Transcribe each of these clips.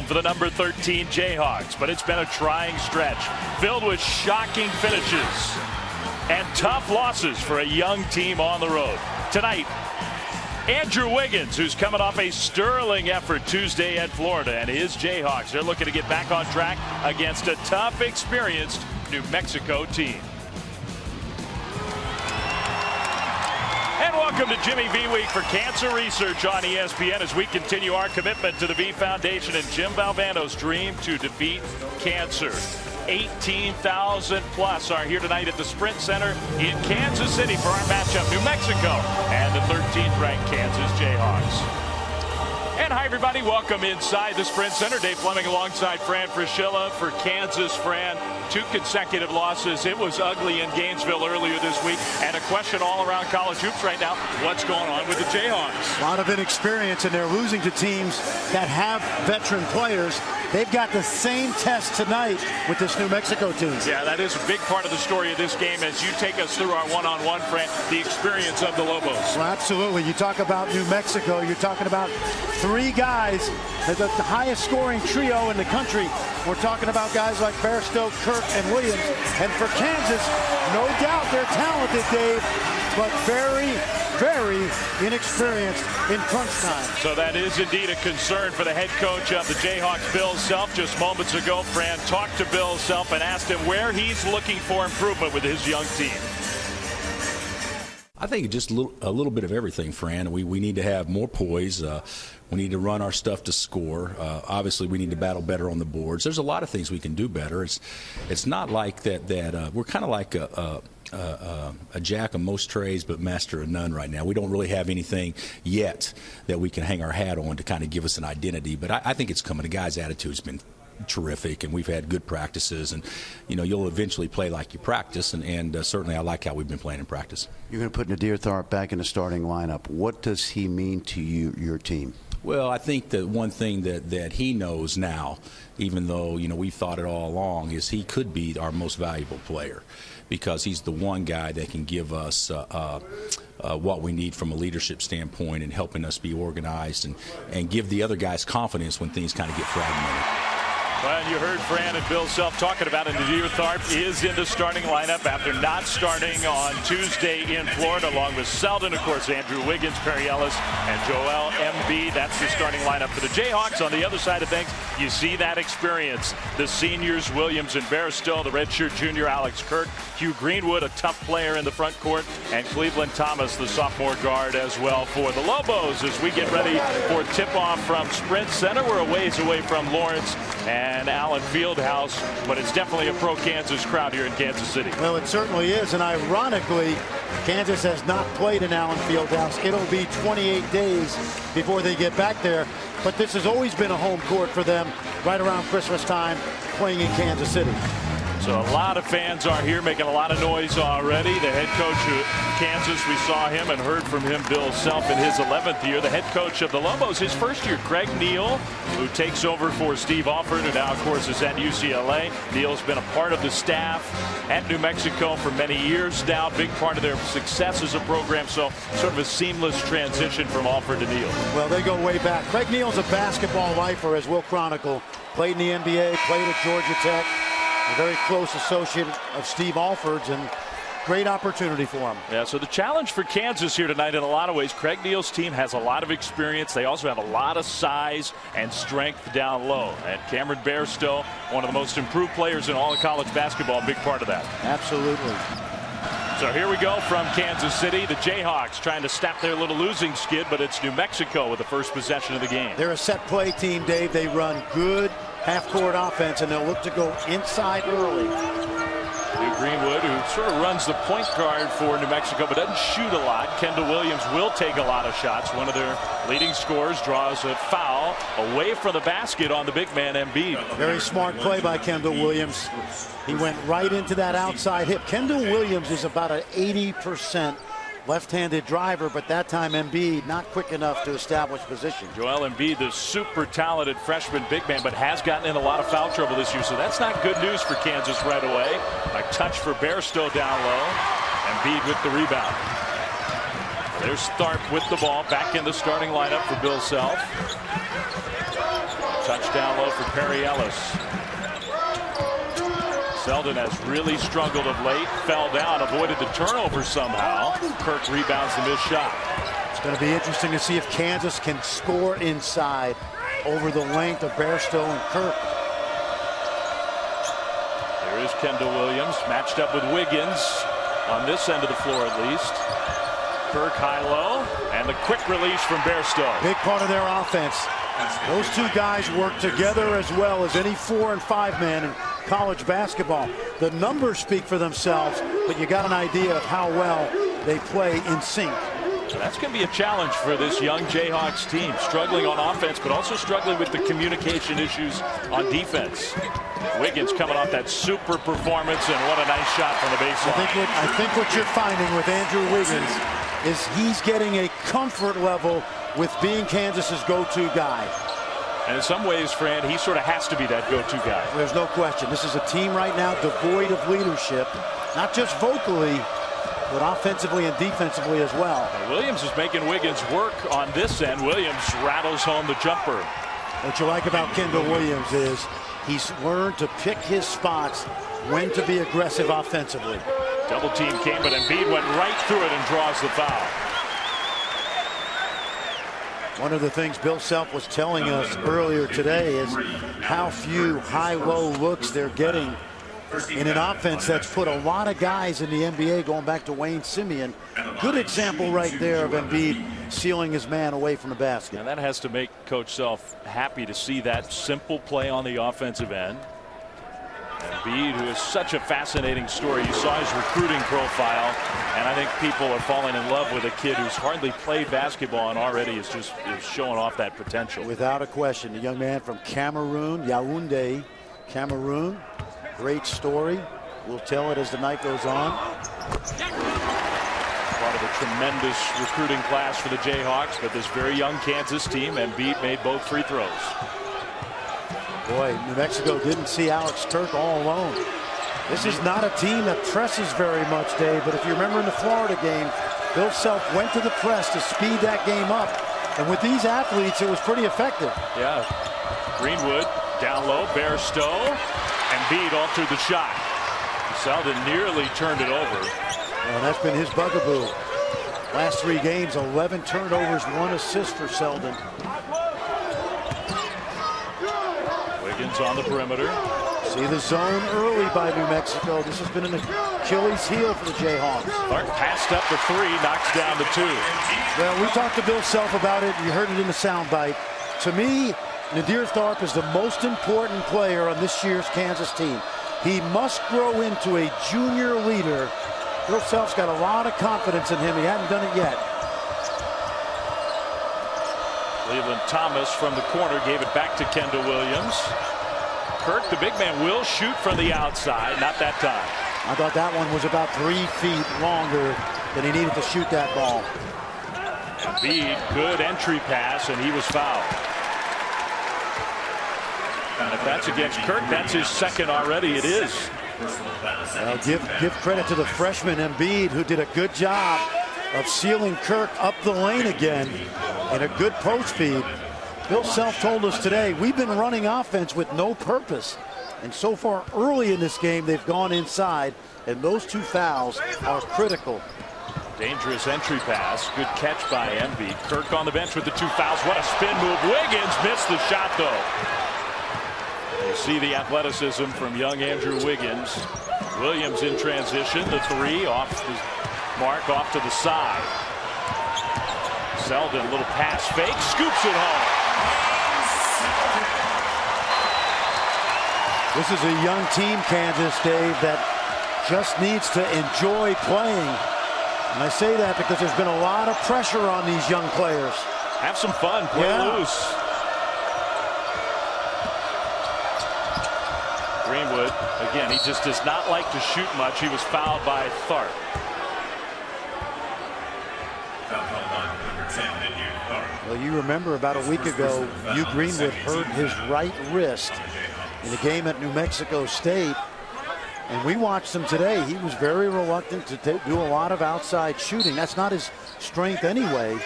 for the number 13 Jayhawks, but it's been a trying stretch filled with shocking finishes and tough losses for a young team on the road. Tonight, Andrew Wiggins, who's coming off a sterling effort Tuesday at Florida, and his Jayhawks, they're looking to get back on track against a tough, experienced New Mexico team. And welcome to Jimmy V Week for Cancer Research on ESPN as we continue our commitment to the V Foundation and Jim Valvano's dream to defeat cancer. 18,000 plus are here tonight at the Sprint Center in Kansas City for our matchup, New Mexico and the 13th ranked Kansas Jayhawks. And hi, everybody. Welcome inside the Sprint Center. Dave Fleming alongside Fran Fraschilla for Kansas. Fran, 2 consecutive losses. It was ugly in Gainesville earlier this week. And a question all around college hoops right now. What's going on with the Jayhawks? A lot of inexperience, and they're losing to teams that have veteran players. They've got the same test tonight with this New Mexico team. Yeah, that is a big part of the story of this game as you take us through our one-on-one, Fran, the experience of the Lobos. Well, absolutely. You talk about New Mexico, you're talking about 3 guys, the highest scoring trio in the country. We're talking about guys like Bairstow, Kirk, and Williams. And for Kansas, no doubt they're talented, Dave, but very, very inexperienced in crunch time. So that is indeed a concern for the head coach of the Jayhawks, Bill Self. Just moments ago, Fran talked to Bill Self and asked him where he's looking for improvement with his young team. I think just a little bit of everything, Fran. We need to have more poise. We need to run our stuff to score. Obviously, we need to battle better on the boards. There's a lot of things we can do better. It's not like that we're kind of like a jack of most trades but master of none right now. We don't really have anything yet that we can hang our hat on to kind of give us an identity. But I think it's coming. The guy's attitude's been terrific, and we've had good practices, and you'll eventually play like you practice, and certainly I like how we've been playing in practice. You're going to put Nadir Tharp back in the starting lineup. What does he mean to you, your team? Well, I think that one thing that he knows now, even though we've thought it all along, is he could be our most valuable player because he's the one guy that can give us what we need from a leadership standpoint and helping us be organized and give the other guys confidence when things kind of get fragmented. Well, you heard Fran and Bill Self talking about it. Nadir Tharp is in the starting lineup after not starting on Tuesday in Florida, along with Selden, of course, Andrew Wiggins, Perry Ellis, and Joel Embiid. That's the starting lineup for the Jayhawks. On the other side of things, you see that experience. The seniors, Williams and Bairstow, the redshirt junior, Alex Kirk, Hugh Greenwood, a tough player in the front court, and Cleveland Thomas, the sophomore guard, as well for the Lobos. As we get ready for tip-off from Sprint Center, we're a ways away from Lawrence and Allen Fieldhouse, but it's definitely a pro-Kansas crowd here in Kansas City. Well, it certainly is, and ironically, Kansas has not played in Allen Fieldhouse. It'll be 28 days before they get back there, but this has always been a home court for them right around Christmas time, playing in Kansas City. So a lot of fans are here making a lot of noise already. The head coach of Kansas, we saw him and heard from him, Bill Self, in his 11th year. The head coach of the Lobos, his first year, Craig Neal, who takes over for Steve Alford, who now, of course, is at UCLA. Neal's been a part of the staff at New Mexico for many years now. Big part of their success as a program, so sort of a seamless transition from Alford to Neal. Well, they go way back. Craig Neal's a basketball lifer, as we'll chronicle. Played in the NBA, played at Georgia Tech. A very close associate of Steve Alford's, and great opportunity for him. Yeah, so the challenge for Kansas here tonight in a lot of ways, Craig Neal's team has a lot of experience. They also have a lot of size and strength down low. And Cameron Bairstow, one of the most improved players in all of college basketball, a big part of that. Absolutely. So here we go from Kansas City. The Jayhawks trying to stop their little losing skid, but it's New Mexico with the first possession of the game. They're a set play team, Dave. They run good half-court offense, and they'll look to go inside early. Hugh Greenwood, who sort of runs the point guard for New Mexico, but doesn't shoot a lot. Kendall Williams will take a lot of shots. One of their leading scorers draws a foul away from the basket on the big man, Embiid. Very smart play by Kendall Williams. He went right into that outside hip. Kendall Williams is about an 80% left-handed driver, but that time Embiid not quick enough to establish position. Joel Embiid, the super talented freshman big man, but has gotten in a lot of foul trouble this year, so that's not good news for Kansas right away. A touch for Bairstow down low. Embiid with the rebound. There's Tharp with the ball, back in the starting lineup for Bill Self. Touch down low for Perry Ellis. Selden has really struggled of late. Fell down, avoided the turnover somehow. Kirk rebounds the missed shot. It's going to be interesting to see if Kansas can score inside over the length of Bairstow and Kirk. There is Kendall Williams matched up with Wiggins on this end of the floor at least. Kirk high-low, and the quick release from Bairstow. Big part of their offense. Those two guys work together as well as any 4- and 5-man in college basketball. The numbers speak for themselves, but you got an idea of how well they play in sync. That's going to be a challenge for this young Jayhawks team, struggling on offense, but also struggling with the communication issues on defense. Wiggins coming off that super performance, and what a nice shot from the baseline. I think what you're finding with Andrew Wiggins is he's getting a comfort level with being Kansas's go-to guy. And in some ways, Fran, he sort of has to be that go-to guy. There's no question. This is a team right now devoid of leadership, not just vocally, but offensively and defensively as well. Now, Williams is making Wiggins work on this end. Williams rattles home the jumper. What you like about Kendall Williams is he's learned to pick his spots when to be aggressive offensively. Double team came, but Embiid went right through it and draws the foul. One of the things Bill Self was telling us earlier today is how few high-low looks they're getting in an offense that's put a lot of guys in the NBA, going back to Wayne Simeon. Good example right there of Embiid sealing his man away from the basket. And that has to make Coach Self happy to see that simple play on the offensive end. Embiid, who is such a fascinating story. You saw his recruiting profile, and I think people are falling in love with a kid who's hardly played basketball and already is showing off that potential. Without a question, the young man from Cameroon, Yaoundé, Cameroon. Great story. We'll tell it as the night goes on. Part of a tremendous recruiting class for the Jayhawks, but this very young Kansas team, Embiid made both free throws. Boy, New Mexico didn't see Alex Kirk all alone. This is not a team that presses very much, Dave, but if you remember in the Florida game, Bill Self went to the press to speed that game up. And with these athletes, it was pretty effective. Yeah. Greenwood down low, Bairstow. Embiid altered the shot. Selden nearly turned it over. And that's been his bugaboo. Last 3 games, 11 turnovers, 1 assist for Selden. Wiggins on the perimeter. See the zone early by New Mexico. This has been an Achilles heel for the Jayhawks. Clark passed up the 3, knocks down the 2. Well, we talked to Bill Self about it. You heard it in the soundbite. To me, Nadir Tharp is the most important player on this year's Kansas team. He must grow into a junior leader. Bill Self's got a lot of confidence in him. He hadn't done it yet. Cleveland Thomas from the corner gave it back to Kendall Williams. Kirk, the big man, will shoot from the outside. Not that time. I thought that one was about 3 feet longer than he needed to shoot that ball. Embiid, good entry pass, and he was fouled. And if that's against Kirk, that's his second already. It is. Well, give credit to the freshman Embiid, who did a good job of sealing Kirk up the lane again in a good post feed. Bill Self told us today, we've been running offense with no purpose. And so far early in this game, they've gone inside, and those 2 fouls are critical. Dangerous entry pass. Good catch by Embiid. Kirk on the bench with the 2 fouls. What a spin move. Wiggins missed the shot, though. You see the athleticism from young Andrew Wiggins. Williams in transition. The 3 off the mark, off to the side. Selden, a little pass fake, scoops it home. This is a young team, Kansas, Dave, that just needs to enjoy playing. And I say that because there's been a lot of pressure on these young players. Have some fun, play loose. Greenwood, again, he just does not like to shoot much. He was fouled by Tharp. Well, you remember about a week ago, Hugh Greenwood hurt his right wrist in a game at New Mexico State. And we watched him today. He was very reluctant to do a lot of outside shooting. That's not his strength anyway.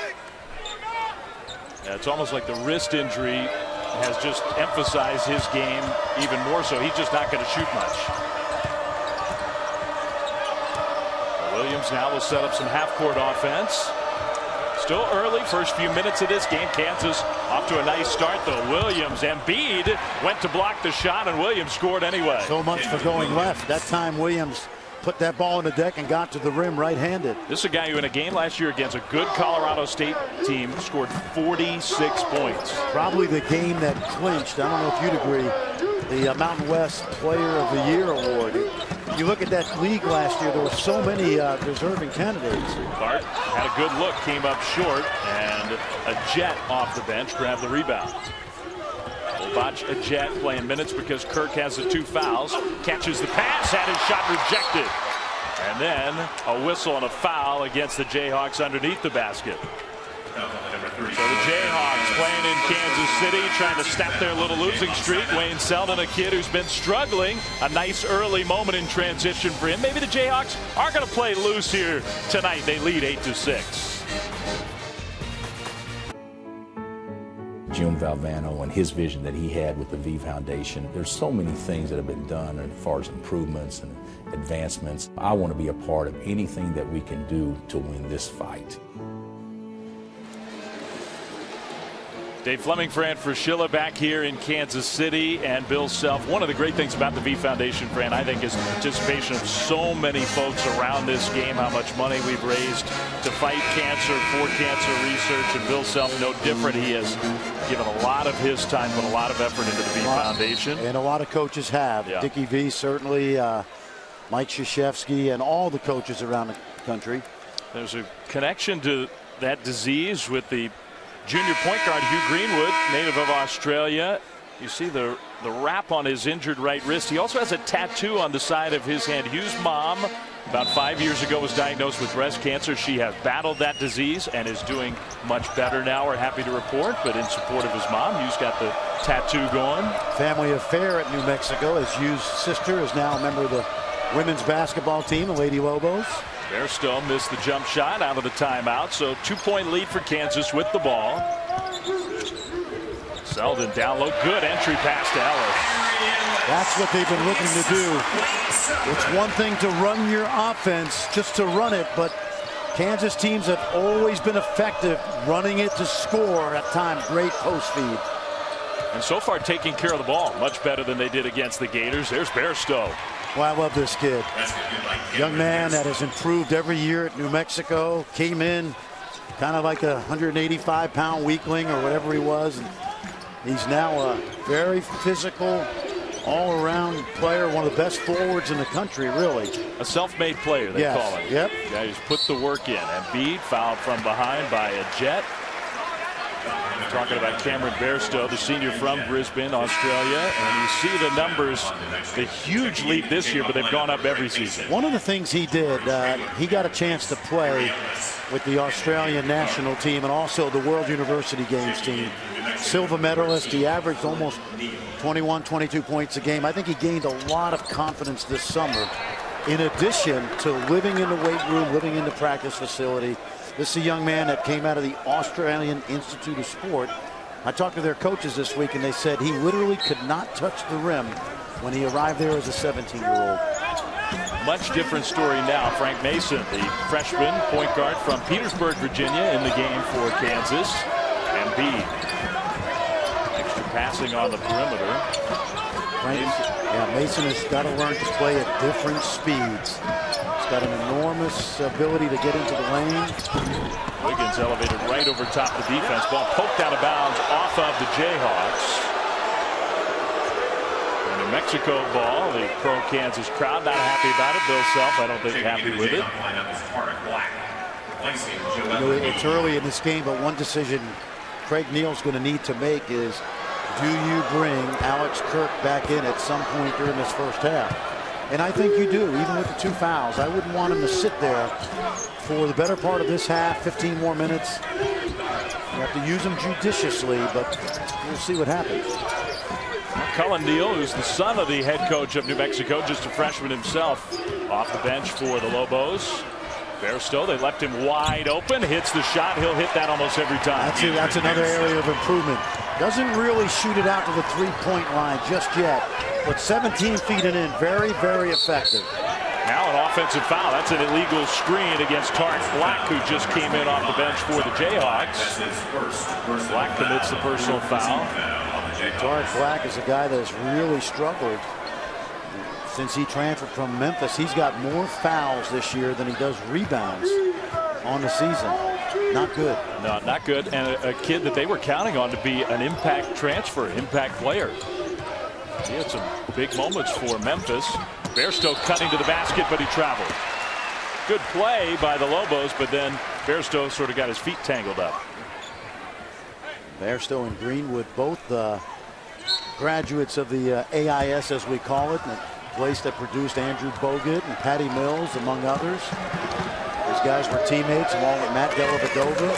Yeah, it's almost like the wrist injury has just emphasized his game even more so. He's just not going to shoot much. Williams now will set up some half-court offense. Still early, first few minutes of this game. Kansas off to a nice start, though. Williams, Embiid went to block the shot, and Williams scored anyway. So much for going left. That time Williams put that ball in the deck and got to the rim right-handed. This is a guy who in a game last year against a good Colorado State team scored 46 points. Probably the game that clinched, I don't know if you'd agree, the Mountain West Player of the Year award. You look at that league last year, there were so many deserving candidates. Clark had a good look, came up short, and a Jet off the bench grabbed the rebound. Watch a Jet playing minutes because Kirk has the 2 fouls. Catches the pass, had his shot rejected. And then a whistle and a foul against the Jayhawks underneath the basket. So the Jayhawks playing in Kansas City, trying to stop their little losing streak. Wayne Selden, a kid who's been struggling. A nice early moment in transition for him. Maybe the Jayhawks are going to play loose here tonight. They lead 8-6. Jim Valvano and his vision that he had with the V Foundation. There's so many things that have been done as far as improvements and advancements. I want to be a part of anything that we can do to win this fight. Dave Fleming, Fran Fraschilla back here in Kansas City, and Bill Self. One of the great things about the V Foundation, Fran, I think, is the participation of so many folks around this game, how much money we've raised to fight cancer, for cancer research, and Bill Self, no different. He has given a lot of his time, put a lot of effort into the V Foundation. And a lot of coaches have. Yeah. Dickie V, certainly, Mike Krzyzewski, and all the coaches around the country. There's a connection to that disease with the junior point guard Hugh Greenwood, native of Australia. You see the wrap on his injured right wrist. He also has a tattoo on the side of his hand. Hugh's mom, about 5 years ago, was diagnosed with breast cancer. She has battled that disease and is doing much better now, we're happy to report, but in support of his mom. Hugh's got the tattoo going. Family affair at New Mexico, as Hugh's sister is now a member of the women's basketball team, the Lady Lobos. Bairstow missed the jump shot out of the timeout, so 2-point lead for Kansas with the ball. Selden down low, good entry pass to Ellis. That's what they've been looking to do. It's one thing to run your offense, just to run it, but Kansas teams have always been effective running it to score at times. Great post feed. And so far taking care of the ball much better than they did against the Gators. There's Bairstow. Well, I love this kid. Young man that has improved every year at New Mexico. Came in kind of like a 185-pound weakling or whatever he was. And he's now a very physical, all-around player, one of the best forwards in the country, really. A self-made player, they call him. Yep. Guy who's put the work in. Embiid fouled from behind by a Jet. Talking about Cameron Bairstow, the senior from Brisbane, Australia, and you see the numbers, the huge leap this year, but they've gone up every season. One of the things he did, he got a chance to play with the Australian national team and also the World University Games team. Silver medalist, he averaged almost 21, 22 points a game. I think he gained a lot of confidence this summer, in addition to living in the weight room, living in the practice facility. This is a young man that came out of the Australian Institute of Sport. I talked to their coaches this week, and they said he literally could not touch the rim when he arrived there as a 17-year-old. Much different story now. Frank Mason, the freshman point guard from Petersburg, Virginia, in the game for Kansas. Embiid. Extra passing on the perimeter. Mason has got to learn to play at different speeds. He's got an enormous ability to get into the lane. Wiggins elevated right over top of the defense. Ball poked out of bounds off of the Jayhawks. The New Mexico ball. The pro-Kansas crowd not happy about it. Bill Self, I don't think, happy with it. You know, it's early in this game, but one decision Craig Neal's going to need to make is, do you bring Alex Kirk back in at some point during this first half? And I think you do, even with the 2 fouls. I wouldn't want him to sit there for the better part of this half, 15 more minutes. You have to use him judiciously, but we'll see what happens. Cullen Neal, who's the son of the head coach of New Mexico, just a freshman himself, off the bench for the Lobos. Bairstow, they left him wide open, hits the shot. He'll hit that almost every time. That's another area of improvement. Doesn't really shoot it out to the three-point line just yet, but 17 feet and in, very, very effective. Now an offensive foul. That's an illegal screen against Tarek Black, who just came in off the bench for the Jayhawks. Black commits the personal foul. Tarek Black is a guy that has really struggled since he transferred from Memphis. He's got more fouls this year than he does rebounds on the season. Not good. No, not good. And a kid that they were counting on to be an impact transfer, impact player. He had some big moments for Memphis. Bairstow cutting to the basket, but he traveled. Good play by the Lobos, but then Bairstow sort of got his feet tangled up. Bairstow and Greenwood, both graduates of the AIS, as we call it, the place that produced Andrew Bogut and Patty Mills, among others. These guys were teammates along with Matt Dellavedova.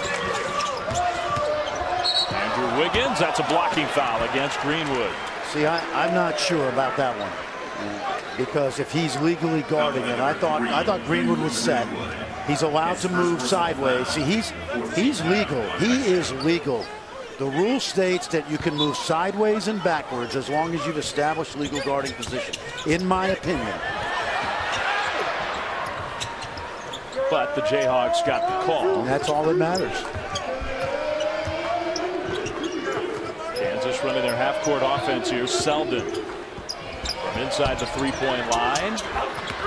Andrew Wiggins, that's a blocking foul against Greenwood. See, I'm not sure about that one, because if he's legally guarding it, I thought Greenwood was set. He's allowed to move sideways. See, he's legal. He is legal. The rule states that you can move sideways and backwards as long as you've established legal guarding position, in my opinion. But the Jayhawks got the call. And that's all that matters. Kansas running their half-court offense here. Selden from inside the three-point line.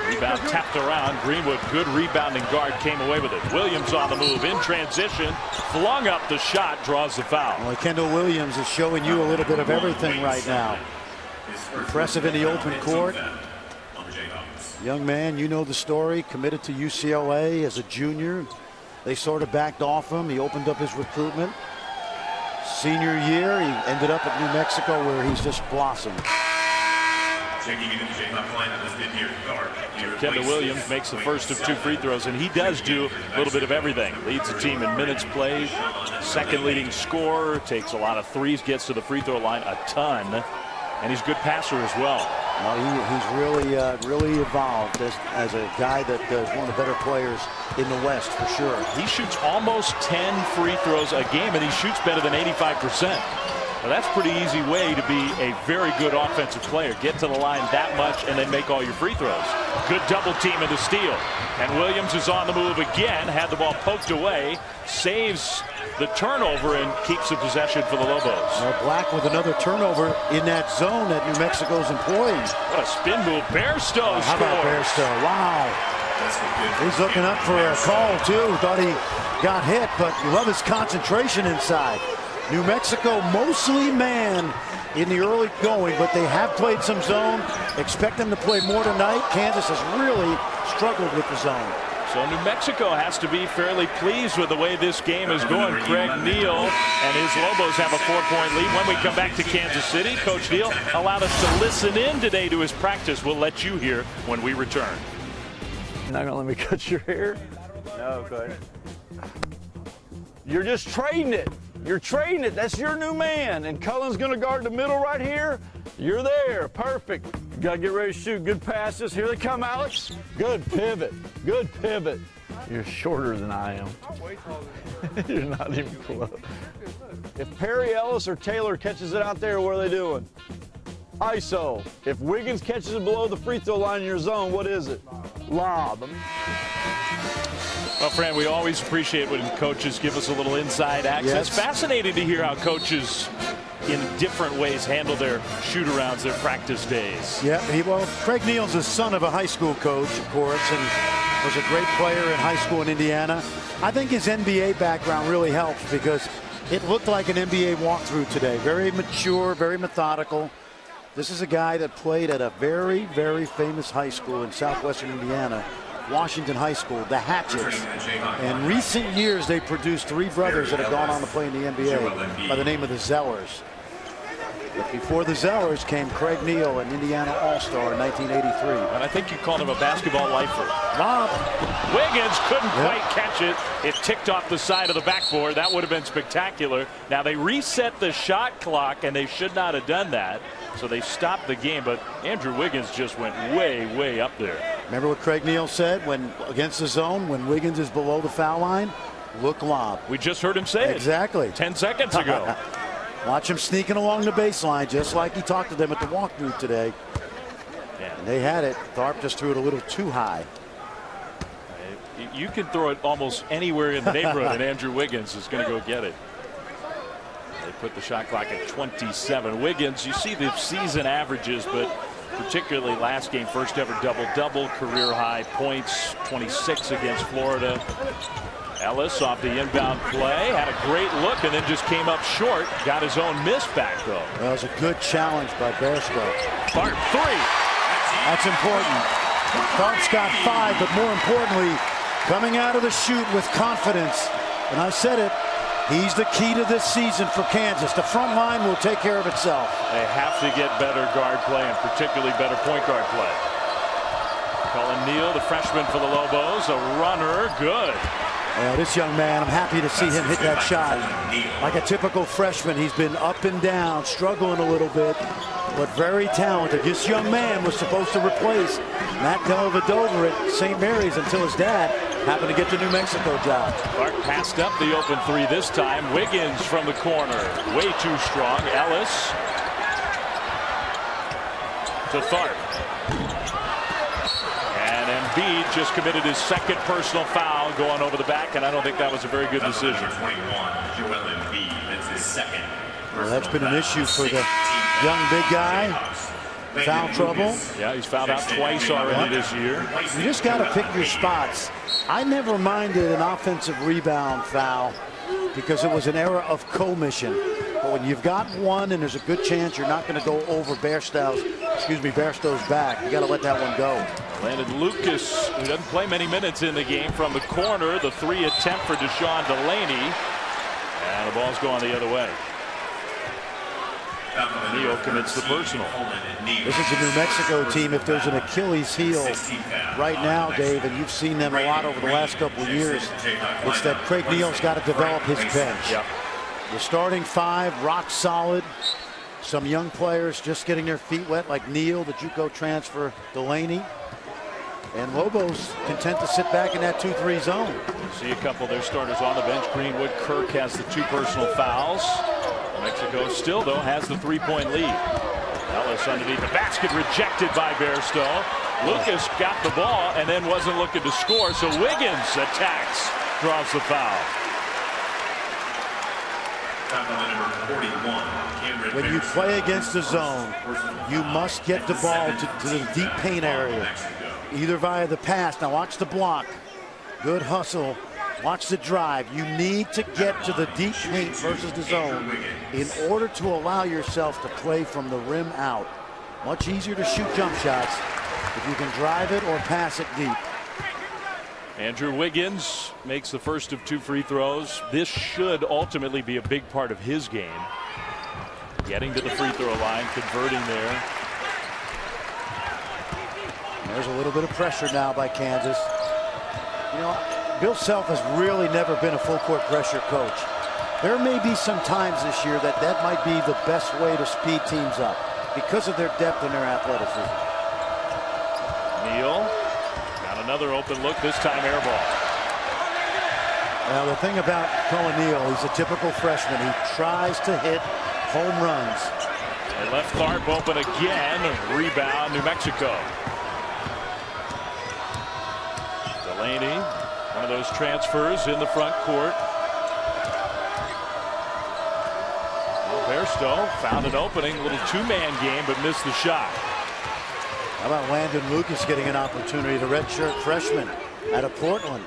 Rebound tapped around. Greenwood, good rebounding guard, came away with it. Williams on the move in transition. Flung up the shot, draws the foul. Well, Kendall Williams is showing you a little bit of everything right now. Impressive in the open court. Young man, you know the story. Committed to UCLA as a junior. They sort of backed off him. He opened up his recruitment. Senior year, he ended up at New Mexico, where he's just blossomed. Kendall Williams makes the first of 2 free throws, and he does do a little bit of everything. Leads the team in minutes played, second leading scorer, takes a lot of threes, gets to the free throw line a ton, and he's a good passer as well. He's really evolved as a guy that is one of the better players in the West, for sure. He shoots almost 10 free throws a game, and he shoots better than 85%. Well, that's a pretty easy way to be a very good offensive player. Get to the line that much and then make all your free throws. Good double team in the steal. And Williams is on the move again. Had the ball poked away. Saves the turnover and keeps the possession for the Lobos. Now Black with another turnover in that zone that New Mexico's employing. What a spin move. Bairstow How about Bairstow? Wow. He's looking up for a call, too. Thought he got hit, but you love his concentration inside. New Mexico mostly man in the early going, but they have played some zone. Expect them to play more tonight. Kansas has really struggled with the zone. So New Mexico has to be fairly pleased with the way this game is going. Craig Neal and his Lobos have a 4-point lead. When we come back to Kansas City, Coach Neal allowed us to listen in today to his practice. We'll let you hear when we return. You're not going to let me cut your hair? No, good. You're just trading it. You're trading it. That's your new man. And Cullen's going to guard the middle right here. You're there. Perfect. You got to get ready to shoot. Good passes. Here they come, Alex. Good pivot. Good pivot. You're shorter than I am. You're not even close. If Perry Ellis or Taylor catches it out there, what are they doing? ISO. If Wiggins catches it below the free throw line in your zone, what is it? Lob. Well, Fran, we always appreciate when coaches give us a little inside access. Yes. Fascinating to hear how coaches in different ways handle their shoot-arounds, their practice days. Yeah, well, Craig Neal's the son of a high school coach, of course, and was a great player in high school in Indiana. I think his NBA background really helps because it looked like an NBA walkthrough today. Very mature, very methodical. This is a guy that played at a very, very famous high school in southwestern Indiana, Washington High School, the Hatchets. In recent years, they produced 3 brothers that have gone on to play in the NBA by the name of the Zellers. But before the Zellers came Craig Neal, an Indiana All-Star in 1983. And I think you called him a basketball lifer. Lob. Wiggins couldn't quite catch it. It ticked off the side of the backboard. That would have been spectacular. Now they reset the shot clock, and they should not have done that. So they stopped the game, but Andrew Wiggins just went way, way up there. Remember what Craig Neal said when against the zone, when Wiggins is below the foul line? Look lob. We just heard him say it. Exactly. 10 seconds ago. Watch him sneaking along the baseline, just like he talked to them at the walkthrough today. And they had it. Tharp just threw it a little too high. You can throw it almost anywhere in the neighborhood, and Andrew Wiggins is going to go get it. They put the shot clock at 27. Wiggins, you see the season averages, but particularly last game, first ever double-double, career high points, 26 against Florida. Ellis off the inbound play, had a great look, and then just came up short. Got his own miss back, though. That was a good challenge by Bairstow. Tharp, 3. That's important. Tharp's got 5, but more importantly, coming out of the chute with confidence. And I said it, he's the key to this season for Kansas. The front line will take care of itself. They have to get better guard play, and particularly better point guard play. Cullen Neal, the freshman for the Lobos, a runner, good. This young man, I'm happy to see him hit that shot. Like a typical freshman, he's been up and down, struggling a little bit, but very talented. This young man was supposed to replace Matt Dellavedova at St. Mary's until his dad happened to get the New Mexico job. Clark passed up the open 3 this time. Wiggins from the corner, way too strong. Ellis to Tharp. Embiid just committed his second personal foul going over the back, and I don't think that was a very good decision. Well, that's been an issue for the young big guy. Foul trouble. Yeah, he's fouled out twice already this year. You just got to pick your spots. I never minded an offensive rebound foul because it was an era of commission. But when you've got one and there's a good chance you're not going to go over Bairstow's back, you got to let that one go. Landon Lucas, who doesn't play many minutes in the game, from the corner, the 3 attempt for Deshaun Delaney, and the ball's going the other way. Neal commits the personal. This is a New Mexico team. If there's an Achilles heel right now, Dave, and you've seen them a lot over the last couple of years, it's that Craig Neal's got to develop his bench. Yep. The starting 5, rock solid. Some young players just getting their feet wet, like Neal, the JUCO transfer, Delaney. And Lobos content to sit back in that 2-3 zone. See a couple of their starters on the bench. Greenwood, Kirk has the 2 personal fouls. Mexico still, though, has the 3-point lead. Ellis underneath the basket, rejected by Bairstow. Lucas got the ball and then wasn't looking to score, so Wiggins attacks, draws the foul. When you play against the zone, you must get the ball to the deep paint area, either via the pass. Now watch the block. Good hustle. Watch the drive. You need to get to the deep paint versus the zone in order to allow yourself to play from the rim out. Much easier to shoot jump shots if you can drive it or pass it deep. Andrew Wiggins makes the first of 2 free throws. This should ultimately be a big part of his game. Getting to the free throw line, converting there. There's a little bit of pressure now by Kansas. You know, Bill Self has really never been a full court pressure coach. There may be some times this year that might be the best way to speed teams up because of their depth and their athleticism. Neal got another open look, this time air ball. Now the thing about Cullen Neal, he's a typical freshman. He tries to hit home runs. They left Tharp open again. Rebound, New Mexico. Delaney, one of those transfers in the front court. Well, Bairstow found an opening, a little 2-man game, but missed the shot. How about Landon Lucas getting an opportunity, the redshirt freshman out of Portland?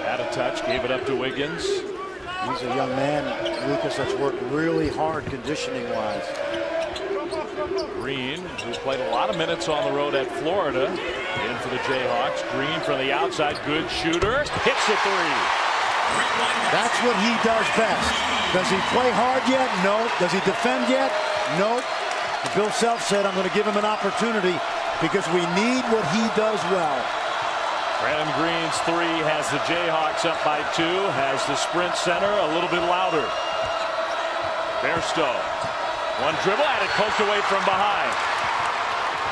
Had a touch, gave it up to Wiggins. He's a young man, Lucas, that's worked really hard conditioning-wise. Green, who played a lot of minutes on the road at Florida, in for the Jayhawks. Green from the outside, good shooter, hits the 3. That's what he does best. Does he play hard yet? No. Does he defend yet? No. Bill Self said, I'm going to give him an opportunity because we need what he does well. Brandon Green's 3 has the Jayhawks up by 2, has the Sprint Center a little bit louder. Bairstow, one dribble at it, poked away from behind.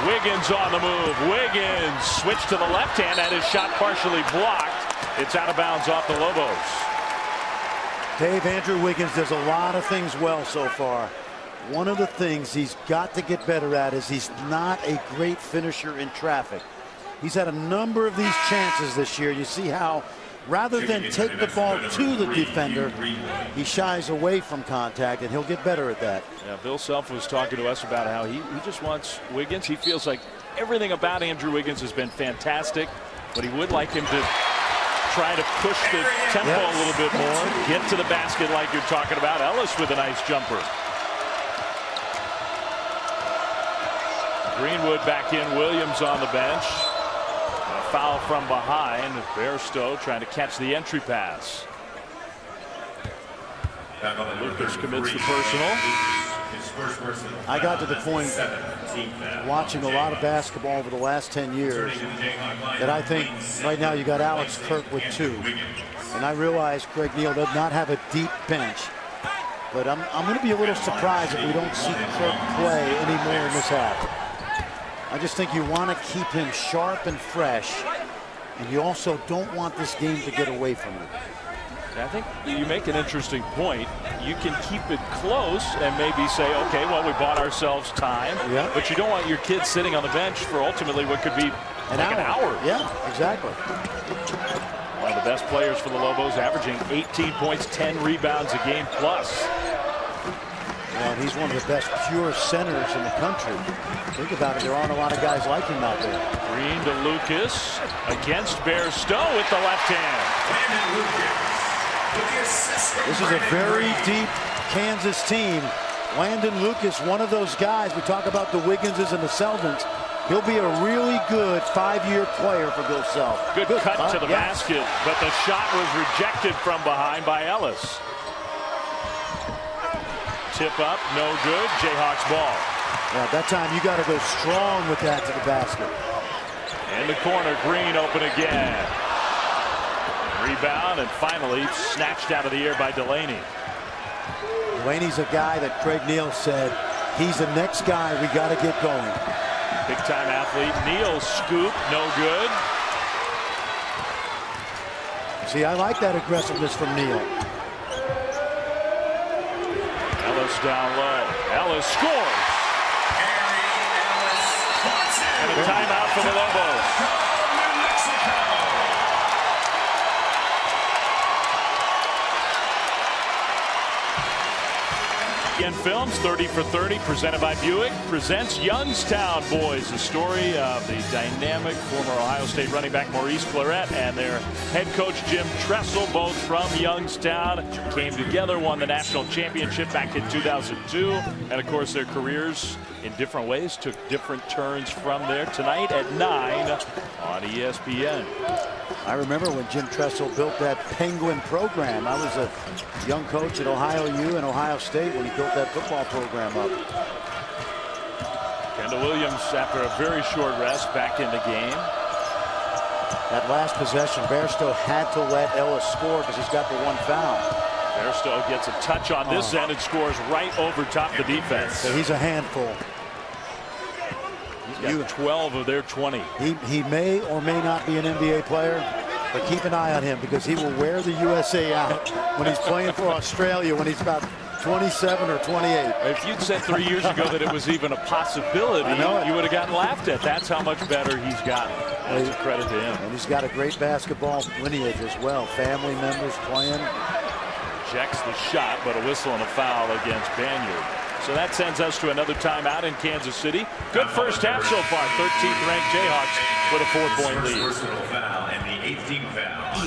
Wiggins on the move. Wiggins switched to the left hand and his shot partially blocked. It's out of bounds off the Lobos. Dave, Andrew Wiggins does a lot of things well so far. One of the things he's got to get better at is he's not a great finisher in traffic. He's had a number of these chances this year. You see how rather than take the ball to the defender, he shies away from contact, and he'll get better at that. Yeah, Bill Self was talking to us about how he just wants Wiggins. He feels like everything about Andrew Wiggins has been fantastic, but he would like him to try to push the tempo a little bit more, get to the basket like you're talking about. Ellis with a nice jumper. Greenwood back in, Williams on the bench. And a foul from behind. Bairstow trying to catch the entry pass. Lucas commits the personal. I got to the point watching a lot of basketball over the last 10 years that I think right now you got Alex Kirk with 2. And I realize Craig Neal does not have a deep bench. But I'm going to be a little surprised if we don't see Kirk play anymore in this half. I just think you want to keep him sharp and fresh, and you also don't want this game to get away from you. I think you make an interesting point. You can keep it close and maybe say, okay, well, we bought ourselves time, but you don't want your kids sitting on the bench for ultimately what could be an hour. Yeah, exactly. One of the best players for the Lobos, averaging 18 points, 10 rebounds a game plus. And he's one of the best pure centers in the country. Think about it, there aren't a lot of guys like him out there. Green to Lucas against Bairstow with the left hand. This is a very deep Kansas team. Landon Lucas, one of those guys. We talk about the Wigginses and the Seldons. He'll be a really good 5-year player for Bill Self. Good cut to the basket, but the shot was rejected from behind by Ellis. Tip up, no good. Jayhawks ball. Yeah, that time you got to go strong with that to the basket. In the corner, Green open again. Rebound and finally snatched out of the air by Delaney. Delaney's a guy that Craig Neal said he's the next guy we got to get going. Big time athlete. Neal scoop, no good. See, I like that aggressiveness from Neal. Ellis down low. Ellis scores. And a timeout for the Lobos. In Films, 30 for 30, presented by Buick, presents Youngstown Boys, the story of the dynamic former Ohio State running back Maurice Clarett and their head coach Jim Tressel, both from Youngstown, came together, won the national championship back in 2002, and of course their careers in different ways took different turns from there. Tonight at 9 on ESPN. I remember when Jim Tressel built that Penguin program. I was a young coach at Ohio U and Ohio State when he built that football program up. Kendall Williams, after a very short rest, back in the game. That last possession, Bairstow had to let Ellis score because he's got the one foul. Bairstow gets a touch on this end and scores right over top the defense. So he's a handful. He's got 12 of their 20. He may or may not be an NBA player, but keep an eye on him because he will wear the USA out when he's playing for Australia when he's about 27 or 28. If you'd said 3 years ago that it was even a possibility, you would have gotten laughed at. That's how much better he's gotten. That's a credit to him. And he's got a great basketball lineage as well. Family members playing. Rejects the shot, but a whistle and a foul against Banyard. So that sends us to another timeout in Kansas City. Good first half so far. 13th ranked Jayhawks with a 4-point lead.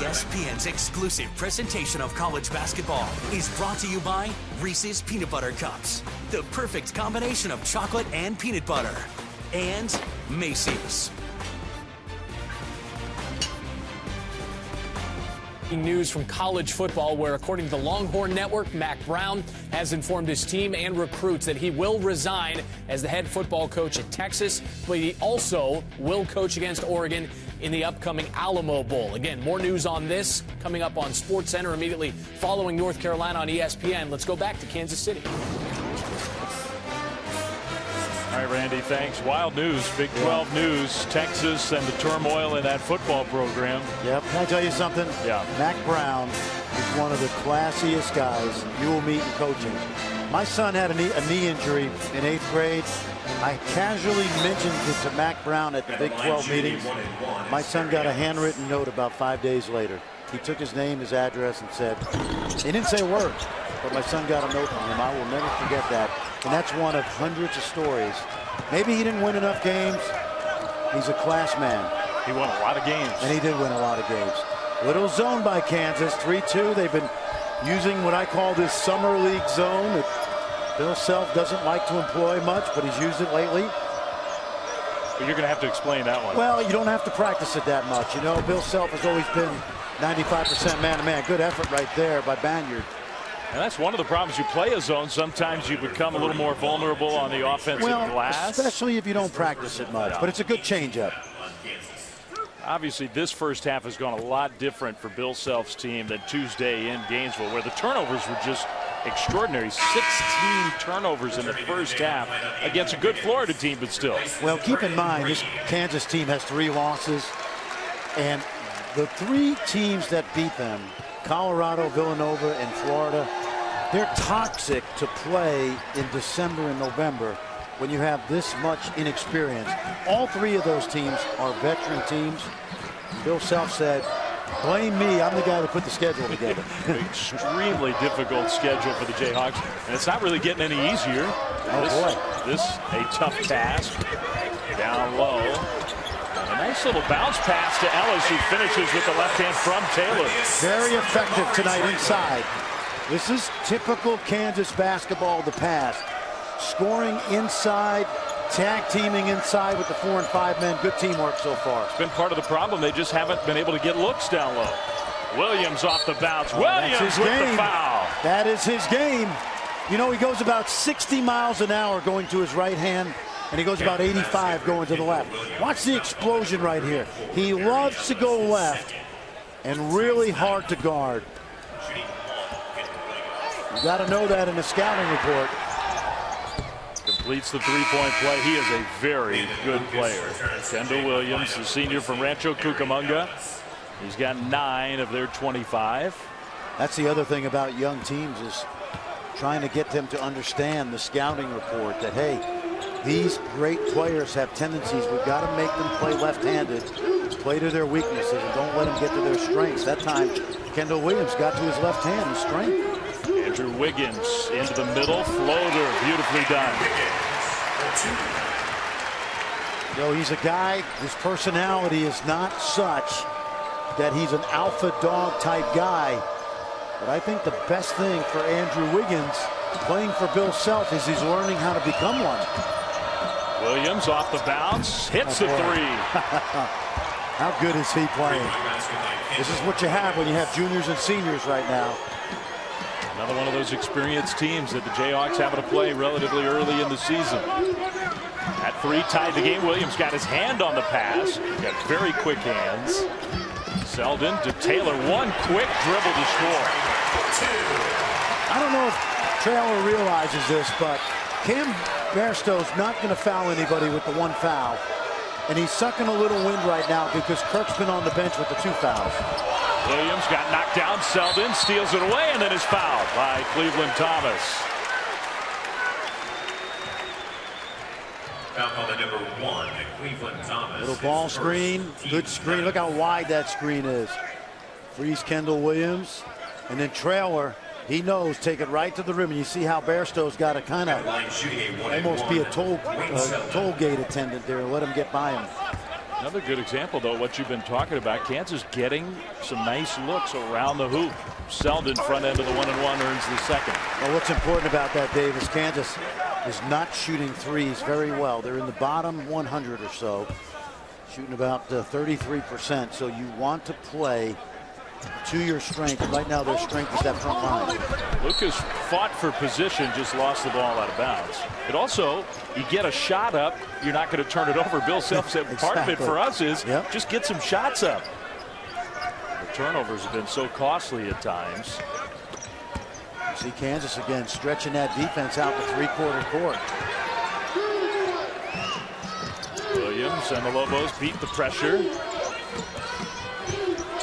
ESPN's exclusive presentation of college basketball is brought to you by Reese's Peanut Butter Cups. The perfect combination of chocolate and peanut butter. And Macy's. News from college football, where according to the Longhorn Network, Mack Brown has informed his team and recruits that he will resign as the head football coach at Texas, but he also will coach against Oregon in the upcoming Alamo Bowl. Again, more news on this coming up on SportsCenter immediately following North Carolina on ESPN. Let's go back to Kansas City. All right, Randy, thanks. Wild news, Big 12 news, Texas and the turmoil in that football program. Yep. Can I tell you something? Yeah. Mack Brown is one of the classiest guys you will meet in coaching. My son had a knee injury in 8th grade. I casually mentioned it to Mac Brown at the Big 12 meetings. My son got a handwritten note about 5 days later. He took his name, his address, and said, he didn't say a word, but my son got a note from him. I will never forget that. And that's one of hundreds of stories. Maybe he didn't win enough games. He's a class man. He won a lot of games. And he did win a lot of games. Little zone by Kansas, 3-2. They've been using what I call this summer league zone that Bill Self doesn't like to employ much, but he's used it lately. But you're going to have to explain that one. Well, you don't have to practice it that much. You know, Bill Self has always been 95% man-to-man. Good effort right there by Banyard. And that's one of the problems. You play a zone, sometimes you become a little more vulnerable on the offensive glass. Especially if you don't practice it much. But it's a good changeup. Obviously, this first half has gone a lot different for Bill Self's team than Tuesday in Gainesville, where the turnovers were just extraordinary. 16 turnovers in the first half against a good Florida team, but still. Well, keep in mind, this Kansas team has 3 losses. And the 3 teams that beat them, Colorado, Villanova, and Florida, they're toxic to play in December and November when you have this much inexperience. All 3 of those teams are veteran teams. Bill Self said, blame me, I'm the guy that put the schedule together. Extremely difficult schedule for the Jayhawks, and it's not really getting any easier. This a tough task. Down low. A nice little bounce pass to Ellis, who finishes with the left hand from Taylor. Very effective tonight inside. This is typical Kansas basketball of the past. Scoring inside, tag teaming inside with the 4 and 5 men. Good teamwork so far. It's been part of the problem. They just haven't been able to get looks down low. Williams off the bounce. Williams with the foul. That is his game. You know, he goes about 60 miles an hour going to his right hand, and he goes about 85 going to the left. Watch the explosion right here. He loves to go left and really hard to guard. You got to know that in the scouting report. Completes the three-point play. He is a very good player. Kendall Williams, the senior from Rancho Cucamonga. He's got 9 of their 25. That's the other thing about young teams, is trying to get them to understand the scouting report that, hey, these great players have tendencies. We've got to make them play left-handed, play to their weaknesses, and don't let them get to their strengths. That time, Kendall Williams got to his left hand, his strength. Andrew Wiggins into the middle, floater, beautifully done. You know, he's a guy, his personality is not such that he's an alpha dog type guy. But I think the best thing for Andrew Wiggins playing for Bill Self is he's learning how to become one. Williams off the bounce, hits the 3. How good is he playing? This is what you have when you have juniors and seniors right now. Another one of those experienced teams that the Jayhawks having to play relatively early in the season. At 3 tied the game. Williams got his hand on the pass. Got very quick hands. Selden to Taylor. One quick dribble to score. I don't know if Traylor realizes this, but Cam Bairstow's not going to foul anybody with the 1 foul. And he's sucking a little wind right now because Kirk's been on the bench with the 2 fouls. Williams got knocked down. Selden steals it away and then is fouled by Cleveland Thomas. Foul call number 1, Cleveland Thomas. Little ball screen, good screen. Look how wide that screen is. Frees Kendall Williams, and then Traylor. He knows, take it right to the rim. And you see how Bairstow's got to kind of almost be a toll gate attendant there and let him get by him. Another good example, though, what you've been talking about. Kansas getting some nice looks around the hoop. Selden, front end of the 1-and-1, earns the second. Well, what's important about that, Dave, is Kansas is not shooting threes very well. They're in the bottom 100 or so, shooting about 33%. So you want to play to your strength. Right now, their strength is that front line. Lucas fought for position, just lost the ball out of bounds. But also, you get a shot up, you're not going to turn it over. Bill Self said part of it for us is just get some shots up. The turnovers have been so costly at times. You see Kansas again stretching that defense out to 3/4 court. Williams and the Lobos beat the pressure.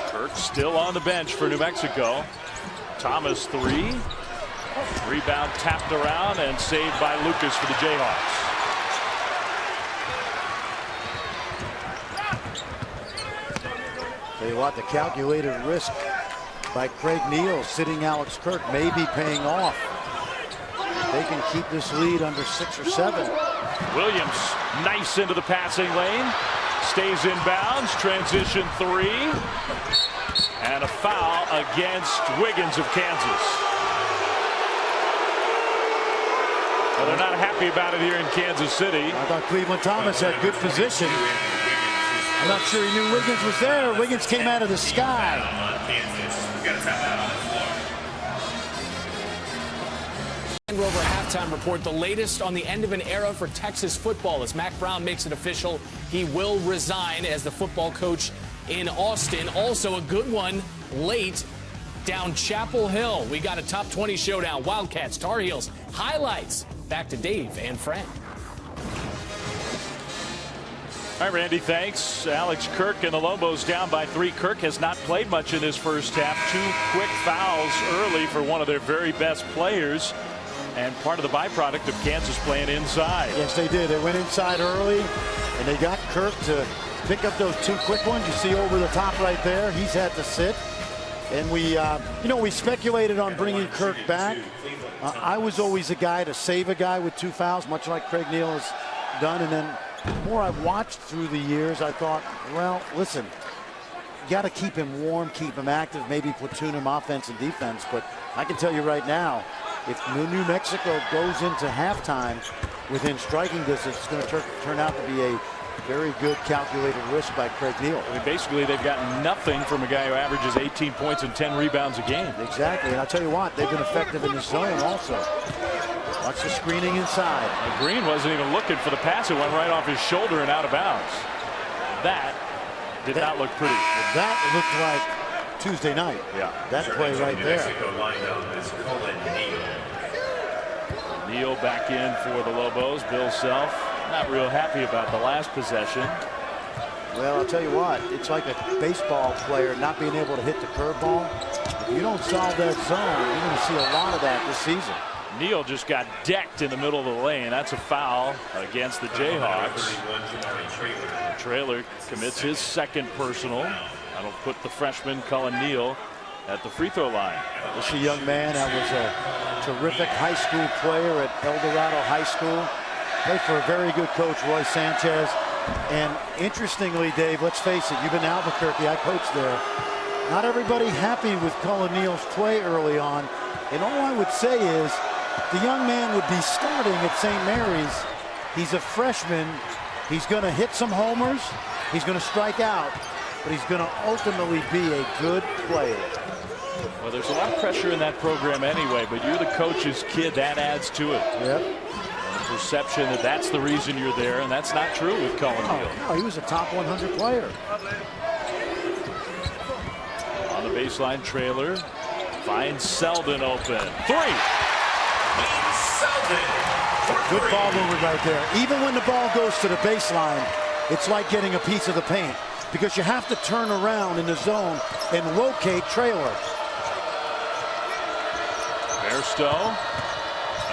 Kirk still on the bench for New Mexico. Thomas 3. Rebound tapped around and saved by Lucas for the Jayhawks. Tell you what, the calculated risk by Craig Neal sitting Alex Kirk may be paying off. They can keep this lead under 6 or 7. Williams, nice into the passing lane. Stays in bounds. Transition 3. And a foul against Wiggins of Kansas. Well, they're not happy about it here in Kansas City. I thought Cleveland Thomas had good position. I'm not sure he knew Wiggins was there. Wiggins came out of the sky. And Rover halftime report, the latest on the end of an era for Texas football as Mack Brown makes it official. He will resign as the football coach in Austin. Also a good one late down Chapel Hill. We got a top 20 showdown. Wildcats, Tar Heels, highlights. Back to Dave and Fran. All right, Randy, thanks. Alex Kirk and the Lobos down by 3. Kirk has not played much in this first half. 2 quick fouls early for one of their very best players. And part of the byproduct of Kansas playing inside. Yes, they did. They went inside early, and they got Kirk to pick up those 2 quick ones. You see over the top right there. He's had to sit. And we speculated on bringing Kirk back. I was always a guy to save a guy with 2 fouls, much like Craig Neal has done. And then the more I've watched through the years, I thought, well, listen, you got to keep him warm, keep him active, maybe platoon him offense and defense. But I can tell you right now, if New Mexico goes into halftime within striking distance, it's going to turn out to be a very good calculated risk by Craig Neal. I mean, basically, they've gotten nothing from a guy who averages 18 points and 10 rebounds a game. Exactly, and I'll tell you what, they've been effective in the zone also. Watch the screening inside. And Green wasn't even looking for the pass. It went right off his shoulder and out of bounds. That did not look pretty. That looked like Tuesday night. Yeah. That play right there. Neal back in for the Lobos. Bill Self not real happy about the last possession. Well, I'll tell you what, it's like a baseball player not being able to hit the curveball. If you don't solve that zone, you're going to see a lot of that this season. Neal just got decked in the middle of the lane. That's a foul against the Jayhawks. The Trailer commits his second personal. That'll put the freshman Cullen Neal at the free throw line. This is a young man that was a terrific high school player at El Dorado High School. Played for a very good coach, Roy Sanchez. And interestingly, Dave, let's face it, you've been in Albuquerque, I coached there. Not everybody happy with Cullen Neal's play early on. And all I would say is the young man would be starting at St. Mary's. He's a freshman. He's going to hit some homers. He's going to strike out. But he's going to ultimately be a good player. Well, there's a lot of pressure in that program anyway, but you're the coach's kid. That adds to it. Yep. And the perception that that's the reason you're there, and that's not true with Cullen Neal. No, he was a top 100 player. On the baseline, Trailer finds Selden open. 3. Good ball movement right there. Even when the ball goes to the baseline, it's like getting a piece of the paint because you have to turn around in the zone and locate Trailer. Bairstow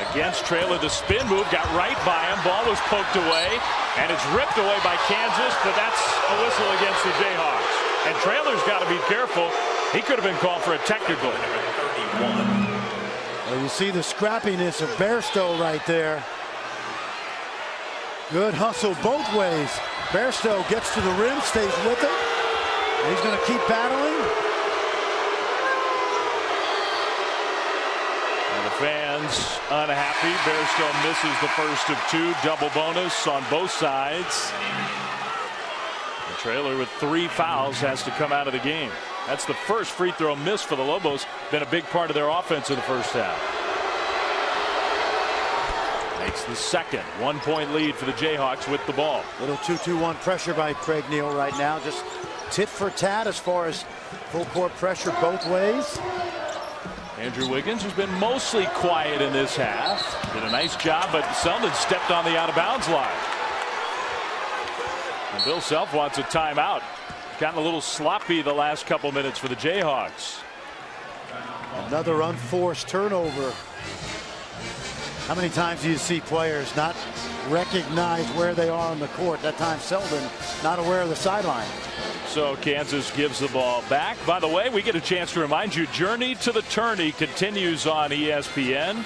against Trailer. The spin move got right by him. Ball was poked away, and it's ripped away by Kansas, but that's a whistle against the Jayhawks. And Trailer's got to be careful. He could have been called for a technical. Well, you see the scrappiness of Bairstow right there. Good hustle both ways. Bairstow gets to the rim, stays with it. And he's going to keep battling. And the fans unhappy. Bairstow misses the first of 2. Double bonus on both sides. The Trailer with 3 fouls has to come out of the game. That's the first free throw miss for the Lobos. Been a big part of their offense in the first half. Makes the second. 1-point lead for the Jayhawks with the ball. Little 2-2-1 pressure by Craig Neal right now. Just tit for tat as far as full court pressure both ways. Andrew Wiggins has been mostly quiet in this half. Did a nice job, but Selden stepped on the out-of-bounds line. And Bill Self wants a timeout. Gotten a little sloppy the last couple minutes for the Jayhawks. Another unforced turnover. How many times do you see players not recognize where they are on the court? That time Selden not aware of the sideline. So Kansas gives the ball back. By the way, we get a chance to remind you, Journey to the Tourney continues on ESPN.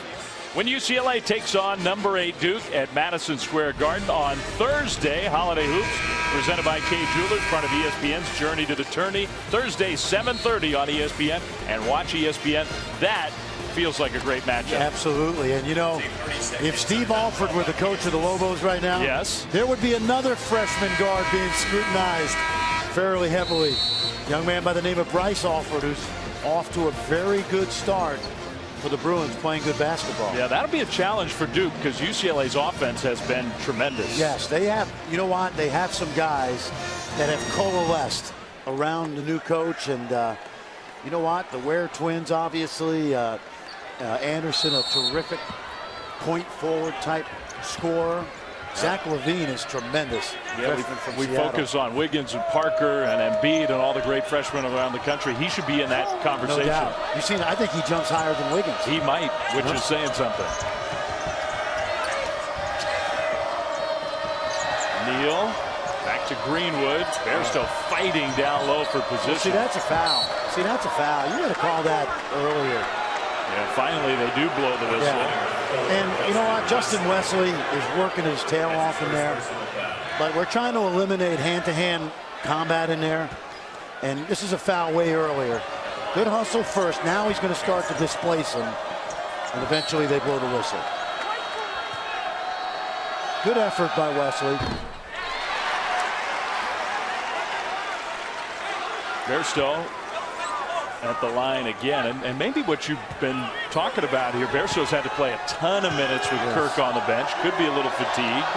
When UCLA takes on number 8 Duke at Madison Square Garden on Thursday, Holiday Hoops presented by Kay Jewelers, part of ESPN's Journey to the Tourney. Thursday, 7:30 on ESPN, and watch ESPN. That feels like a great matchup. Absolutely. And you know, if Steve Alford were the coach of the Lobos right now, yes, there would be another freshman guard being scrutinized fairly heavily. Young man by the name of Bryce Alford, who's off to a very good start for the Bruins, playing good basketball. Yeah, that'll be a challenge for Duke because UCLA's offense has been tremendous. Yes, they have. You know what? They have some guys that have coalesced around the new coach. And you know what? The Ware twins, obviously. Anderson, a terrific point forward type scorer. Zach LaVine is tremendous. Yeah, we focus on Wiggins and Parker and Embiid and all the great freshmen around the country. He should be in that conversation. No doubt. You've seen, I think he jumps higher than Wiggins. He might, which is saying something. Neal back to Greenwood. Bairstow fighting down low for position. See, that's a foul. See, that's a foul. You got to call that earlier. Yeah, finally they do blow the whistle. Yeah. And you know what? Justin Wesley is working his tail off in there. But we're trying to eliminate hand-to-hand combat in there. And this is a foul way earlier. Good hustle first. Now he's going to start to displace him. And eventually they blow the whistle. Good effort by Wesley. Bairstow at the line again, and maybe what you've been talking about here, Bairstow's had to play a ton of minutes with Kirk on the bench. Could be a little fatigued.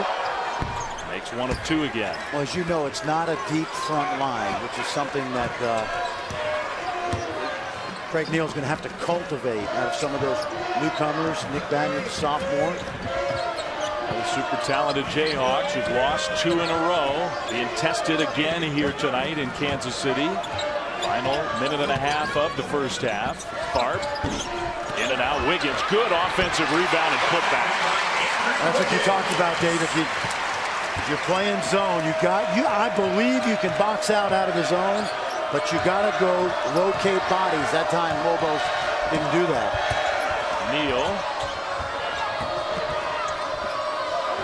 Makes 1 of 2 again. Well, as you know, it's not a deep front line, which is something that Craig Neal's going to have to cultivate out of some of those newcomers. Nick Banyard, the sophomore. The super talented Jayhawks, who've lost 2 in a row, being tested again here tonight in Kansas City. Final minute and a half of the first half. Tharp in and out. Wiggins, good offensive rebound and putback. That's what you talked about, Dave. If you're playing zone, I believe you can box out of the zone, but you got to go locate bodies. That time Lobos didn't do that. Neal.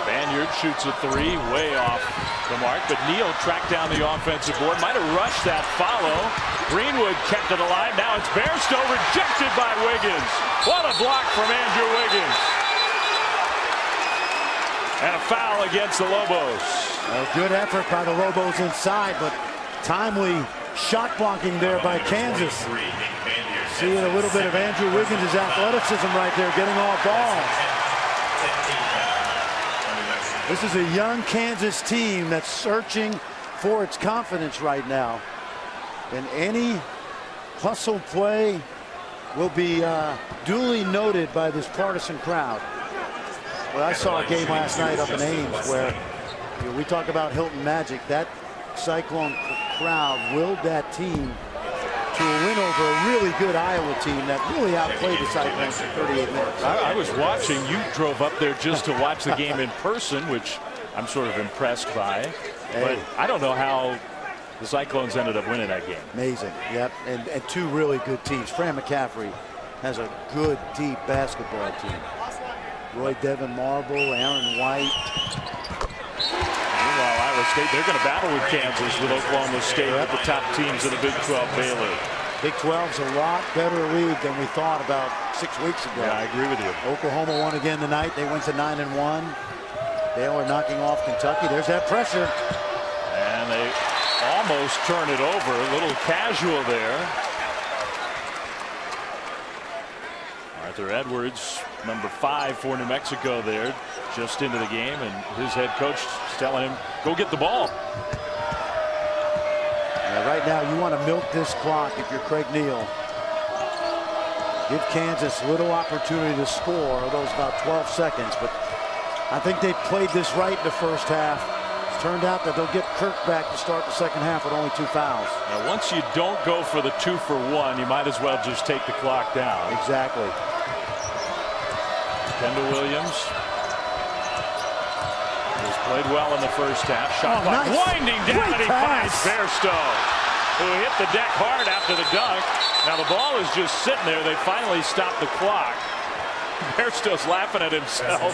Banyard shoots a 3, way off the mark, but Neal tracked down the offensive board. Might have rushed that follow. Greenwood kept it alive. Now it's Bairstow, rejected by Wiggins. What a block from Andrew Wiggins. And a foul against the Lobos. A good effort by the Lobos inside, but timely shot blocking there by Kansas. Seeing a little bit of Andrew Wiggins' athleticism right there, getting off ball. This is a young Kansas team that's searching for its confidence right now. And any hustle play will be duly noted by this partisan crowd. Well, I saw a game last night up in Ames where we talk about Hilton Magic. That Cyclone crowd willed that team to a win over a really good Iowa team that really outplayed the Cyclones for 38 minutes. I was watching. You drove up there just to watch the game in person, which I'm sort of impressed by. Hey. But I don't know how the Cyclones ended up winning that game. Amazing. Yep. And 2 really good teams. Fran McCaffrey has a good, deep basketball team. Roy Devin Marble, Aaron White. Meanwhile, Iowa State, they're going to battle with Kansas, with Oklahoma State, at the top teams in the Big 12 Baylor. Big 12's a lot better league than we thought about 6 weeks ago. Yeah, I agree with you. Oklahoma won again tonight. They went to 9-1. Baylor knocking off Kentucky. There's that pressure. And they almost turn it over. A little casual there. Arthur Edwards, number 5 for New Mexico there, just into the game, and his head coach is telling him, go get the ball. Right now, you want to milk this clock if you're Craig Neal. Give Kansas little opportunity to score, although it's about 12 seconds. But I think they played this right in the first half. Turned out that they'll get Kirk back to start the second half with only 2 fouls. Now, once you don't go for the 2-for-1, you might as well just take the clock down. Exactly. Kendall Williams has played well in the first half. Shot clock winding down, and he finds Bairstow, who hit the deck hard after the dunk. Now the ball is just sitting there. They finally stopped the clock. Bairstow's laughing at himself.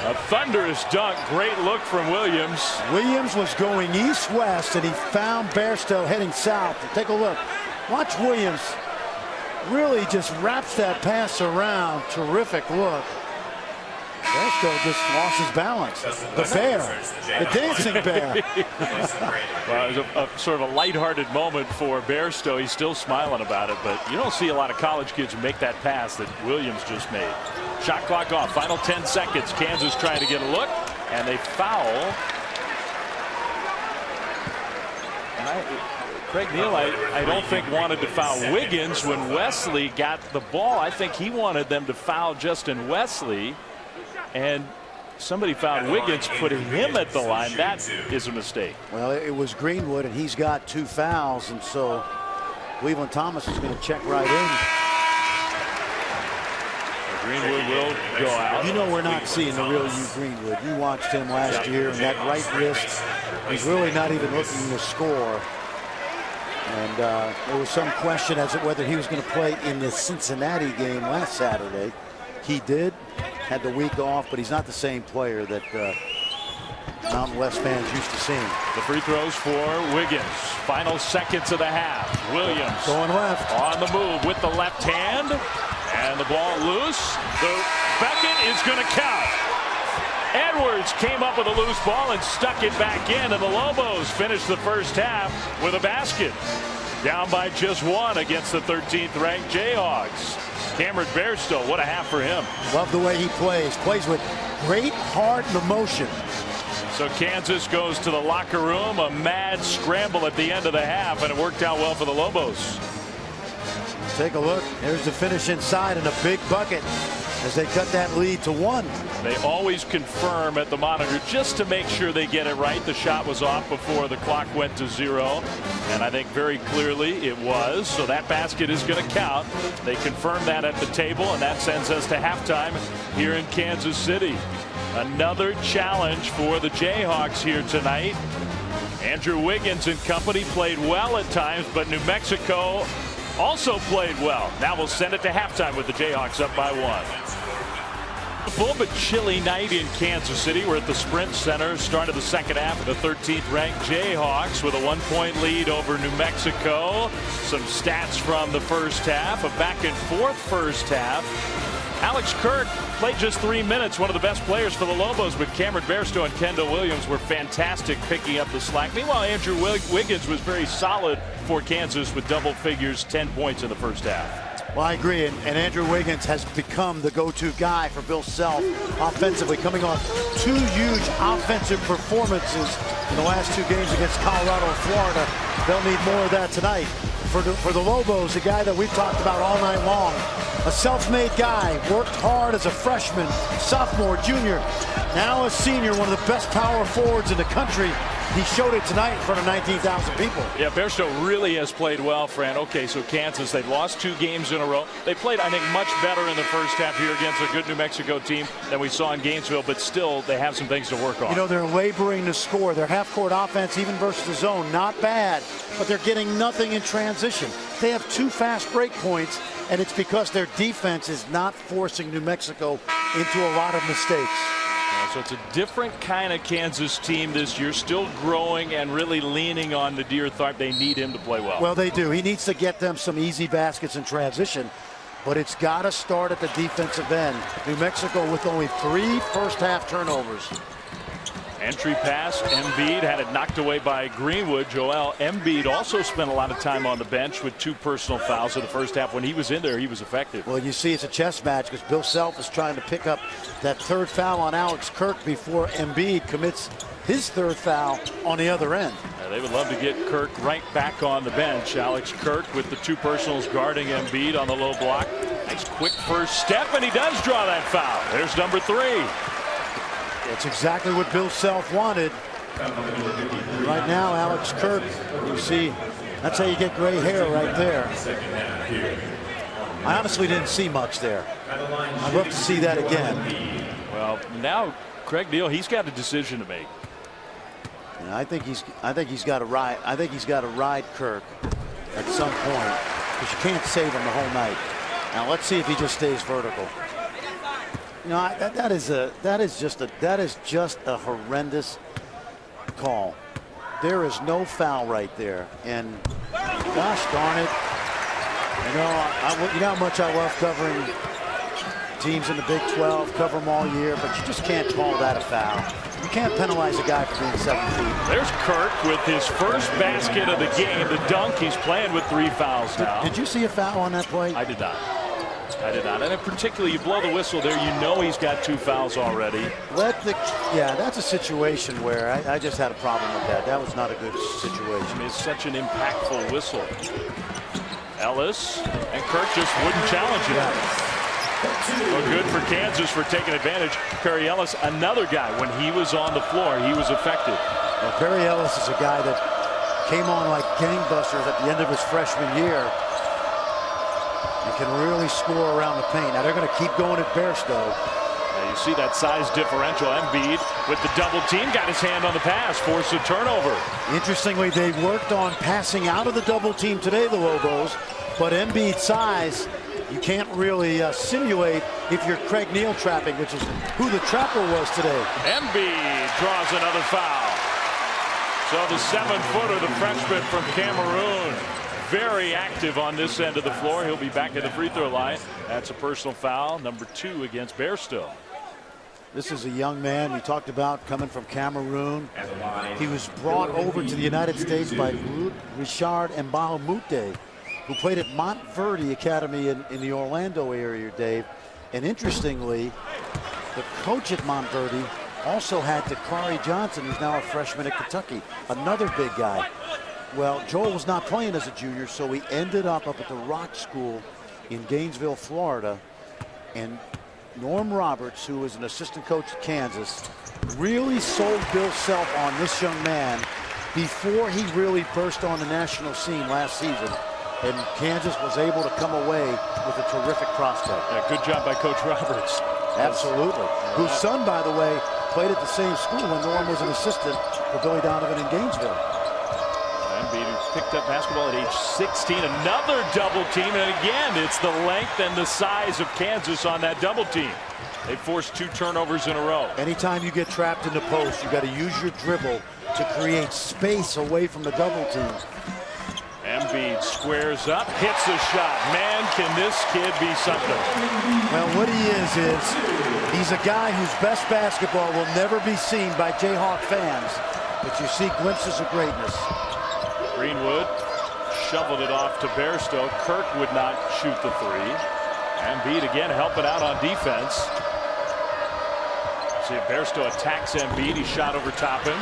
A thunderous dunk. Great look from Williams. Williams was going east-west, and he found Bairstow heading south. Take a look. Watch Williams. Really just wraps that pass around. Terrific look. Bairstow just lost his balance. The bear. The dancing bear. Well, it was a sort of a lighthearted moment for Bairstow. He's still smiling about it, but you don't see a lot of college kids who make that pass that Williams just made. Shot clock off. Final 10 seconds. Kansas trying to get a look, and they foul. Craig Neal, I don't think wanted to foul Wiggins when Wesley got the ball. I think he wanted them to foul Justin Wesley, and somebody fouled Wiggins, putting him at the line. That is a mistake. Well, it was Greenwood, and he's got 2 fouls, and so Cleveland Thomas is going to check right in. Greenwood will go out. You know we're not seeing the real you Greenwood. You watched him last year, and that right wrist, he's really not even looking to score. And there was some question as to whether he was going to play in the Cincinnati game last Saturday. He did, had the week off, but he's not the same player that Mountain West fans used to seeing. The free throws for Wiggins. Final seconds of the half. Williams going left. On the move with the left hand. And the ball loose. The bucket is going to count. Edwards came up with a loose ball and stuck it back in, and the Lobos finished the first half with a basket. Down by just 1 against the 13th ranked Jayhawks. Cameron Bairstow, what a half for him. Love the way he plays. Plays with great heart and emotion. So Kansas goes to the locker room. A mad scramble at the end of the half, and it worked out well for the Lobos. Take a look. There's the finish inside and a big bucket as they cut that lead to 1. They always confirm at the monitor just to make sure they get it right. The shot was off before the clock went to 0, and I think very clearly it was. So that basket is going to count. They confirm that at the table, and that sends us to halftime here in Kansas City. Another challenge for the Jayhawks here tonight. Andrew Wiggins and company played well at times, but New Mexico also played well. Now we'll send it to halftime with the Jayhawks up by 1. A full but chilly night in Kansas City. We're at the Sprint Center. Start of the second half. The 13th ranked Jayhawks with a 1-point lead over New Mexico. Some stats from the first half. A back and forth first half. Alex Kirk played just 3 minutes, one of the best players for the Lobos, but Cameron Bairstow and Kendall Williams were fantastic picking up the slack. Meanwhile, Andrew Wiggins was very solid for Kansas with double figures, 10 points in the first half. Well, I agree, and Andrew Wiggins has become the go-to guy for Bill Self offensively, coming on 2 huge offensive performances in the last 2 games against Colorado and Florida. They'll need more of that tonight. For the Lobos, a guy that we've talked about all night long, a self-made guy, worked hard as a freshman, sophomore, junior, now a senior, one of the best power forwards in the country. He showed it tonight in front of 19,000 people. Yeah, Bairstow really has played well, Fran. Okay, so Kansas, they've lost 2 games in a row. They played, I think, much better in the first half here against a good New Mexico team than we saw in Gainesville, but still, they have some things to work on. You know, they're laboring to score. Their half-court offense, even versus the zone, not bad, but they're getting nothing in transition. They have 2 fast break points, and it's because their defense is not forcing New Mexico into a lot of mistakes. So it's a different kind of Kansas team this year, still growing and really leaning on Nadir Tharp. They need him to play well. Well, they do. He needs to get them some easy baskets in transition, but it's got to start at the defensive end. New Mexico with only 3 first-half turnovers. Entry pass, Embiid had it knocked away by Greenwood. Joel Embiid also spent a lot of time on the bench with 2 personal fouls in the first half. When he was in there, he was effective. Well, you see it's a chess match because Bill Self is trying to pick up that 3rd foul on Alex Kirk before Embiid commits his 3rd foul on the other end. They would love to get Kirk right back on the bench. Alex Kirk with the 2 personals guarding Embiid on the low block. Nice quick first step, and he does draw that foul. There's number 3. It's exactly what Bill Self wanted. Right now, Alex Kirk, you see, that's how you get gray hair right there. I honestly didn't see much there. I'd love to see that again. Well, now Craig Neal, he's got a decision to make. And I think he's got to ride. I think he's got to ride Kirk at some point, because you can't save him the whole night. Now let's see if he just stays vertical. You know, that is just a horrendous call. There is no foul right there, and gosh darn it, you know how much I love covering teams in the Big 12, cover them all year, but you just can't call that a foul. You can't penalize a guy for being 7 feet. There's Kirk with his first basket of the game, the dunk. He's playing with 3 fouls now. Did you see a foul on that play? I did not. And particularly, you blow the whistle there, you know he's got 2 fouls already. Yeah, that's a situation where I just had a problem with that. That was not a good situation. It's such an impactful whistle. Ellis and Kirk just wouldn't challenge it. Yeah. Well, good for Kansas for taking advantage. Perry Ellis, another guy, when he was on the floor, he was effective. Well, Perry Ellis is a guy that came on like gangbusters at the end of his freshman year and can really score around the paint. Now they're going to keep going at Bairstow. Now you see that size differential. Embiid with the double team, got his hand on the pass, forced a turnover. Interestingly, they worked on passing out of the double team today, the Lobos, but Embiid's size, you can't really simulate if you're Craig Neal trapping, which is who the trapper was today. Embiid draws another foul. So the 7-footer, the freshman from Cameroon, very active on this end of the floor. He'll be back at the free throw line. That's a personal foul, number 2 against Bairstow. This is a young man we talked about coming from Cameroon. He was brought over to the United States by Richard Mbah-a-Moute, who played at Montverde Academy in the Orlando area, Dave. And interestingly, the coach at Montverde also had Dakari Johnson, who's now a freshman at Kentucky, another big guy. Well, Joel was not playing as a junior, so he ended up at the Rock School in Gainesville, Florida. And Norm Roberts, who was an assistant coach at Kansas, really sold Bill Self on this young man before he really burst on the national scene last season. And Kansas was able to come away with a terrific prospect. Yeah, good job by Coach Roberts. Absolutely. Whose son, by the way, played at the same school when Norm was an assistant for Billy Donovan in Gainesville. Embiid picked up basketball at age 16. Another double team. And again, it's the length and the size of Kansas on that double team. They forced 2 turnovers in a row. Anytime you get trapped in the post, you got to use your dribble to create space away from the double team. Embiid squares up, hits a shot. Man, can this kid be something? Well, what he is he's a guy whose best basketball will never be seen by Jayhawk fans, but you see glimpses of greatness. Greenwood shoveled it off to Bairstow. Kirk would not shoot the 3. Embiid again helping out on defense. See if Bairstow attacks Embiid. He shot over top him.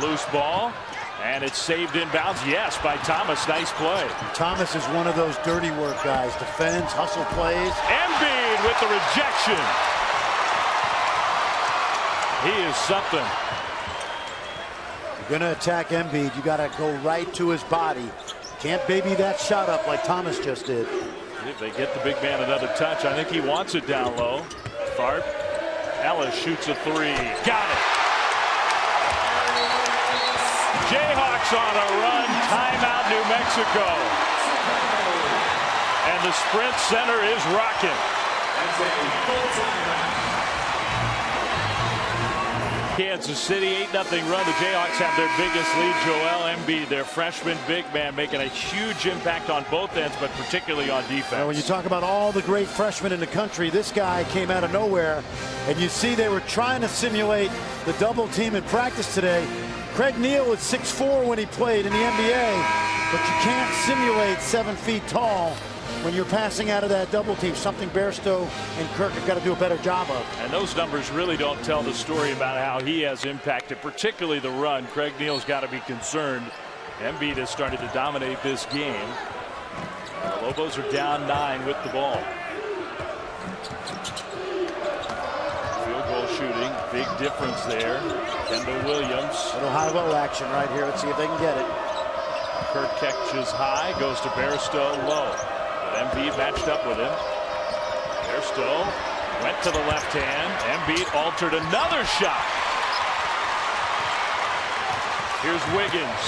The loose ball. And it's saved inbounds, yes, by Thomas. Nice play. Thomas is one of those dirty work guys. Defends, hustle plays. Embiid with the rejection. He is something. You're going to attack Embiid. You got to go right to his body. Can't baby that shot up like Thomas just did. If they get the big man another touch, I think he wants it down low. Tharp. Ellis shoots a 3. Got it. Jayhawks on a run, timeout New Mexico. And the Sprint Center is rocking. Kansas City, 8-0 run. The Jayhawks have their biggest lead. Joel Embiid, their freshman big man, making a huge impact on both ends, but particularly on defense. Well, when you talk about all the great freshmen in the country, this guy came out of nowhere. And you see they were trying to simulate the double team in practice today. Craig Neal was 6'4" when he played in the NBA, but you can't simulate 7 feet tall when you're passing out of that double team, something Bairstow and Kirk have got to do a better job of. And those numbers really don't tell the story about how he has impacted, particularly the run. Craig Neal's got to be concerned. Embiid has started to dominate this game. The Lobos are down 9 with the ball. Field goal shooting. Big difference there. Kendall Williams. Little high-low action right here. Let's see if they can get it. Kirk catches high, goes to Bairstow low. But Embiid matched up with him. Bairstow went to the left hand. Embiid altered another shot. Here's Wiggins.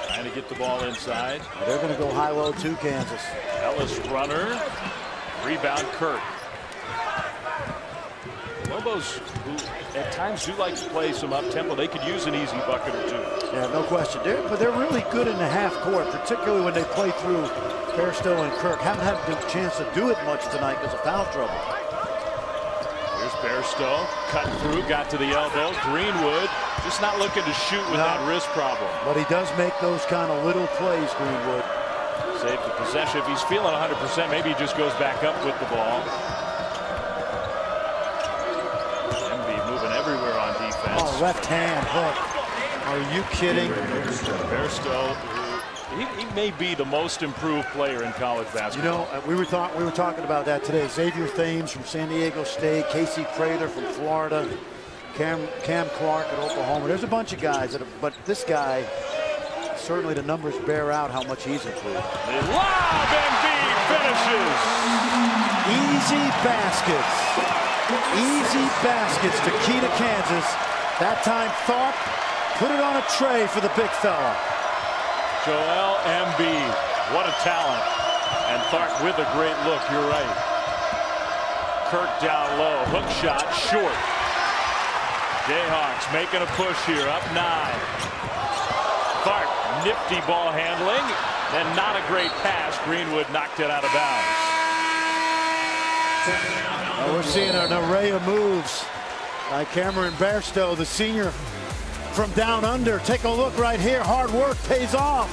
Trying to get the ball inside. They're going to go high-low too, Kansas. Ellis runner. Rebound Kirk. Lobos, who at times do like to play some up-tempo, they could use an easy bucket or two. Yeah, no question. But they're really good in the half court, particularly when they play through Bairstow and Kirk. Haven't had a chance to do it much tonight because of foul trouble. Here's Bairstow, cut through, got to the elbow. Greenwood just not looking to shoot with that wrist problem. But he does make those kind of little plays, Greenwood. Save the possession. If he's feeling 100%, maybe he just goes back up with the ball. Embiid moving everywhere on defense. Oh, left hand hook. Are you kidding? Bairstow, he may be the most improved player in college basketball. You know, we were talking about that today. Xavier Thames from San Diego State, Casey Prater from Florida, Cam Clark at Oklahoma. There's a bunch of guys, but this guy, certainly the numbers bear out how much he's improved. Lob, Embiid finishes. Easy baskets. Easy baskets to key to Kansas. That time Thought put it on a tray for the big fella. Joel Embiid, what a talent. And Tharp with a great look, you're right. Kirk down low, hook shot, short. Jayhawks making a push here, up 9. Tharp, nifty ball handling, and not a great pass. Greenwood knocked it out of bounds. Well, we're seeing an array of moves by Cameron Bairstow, the senior from down under. Take a look right here. Hard work pays off.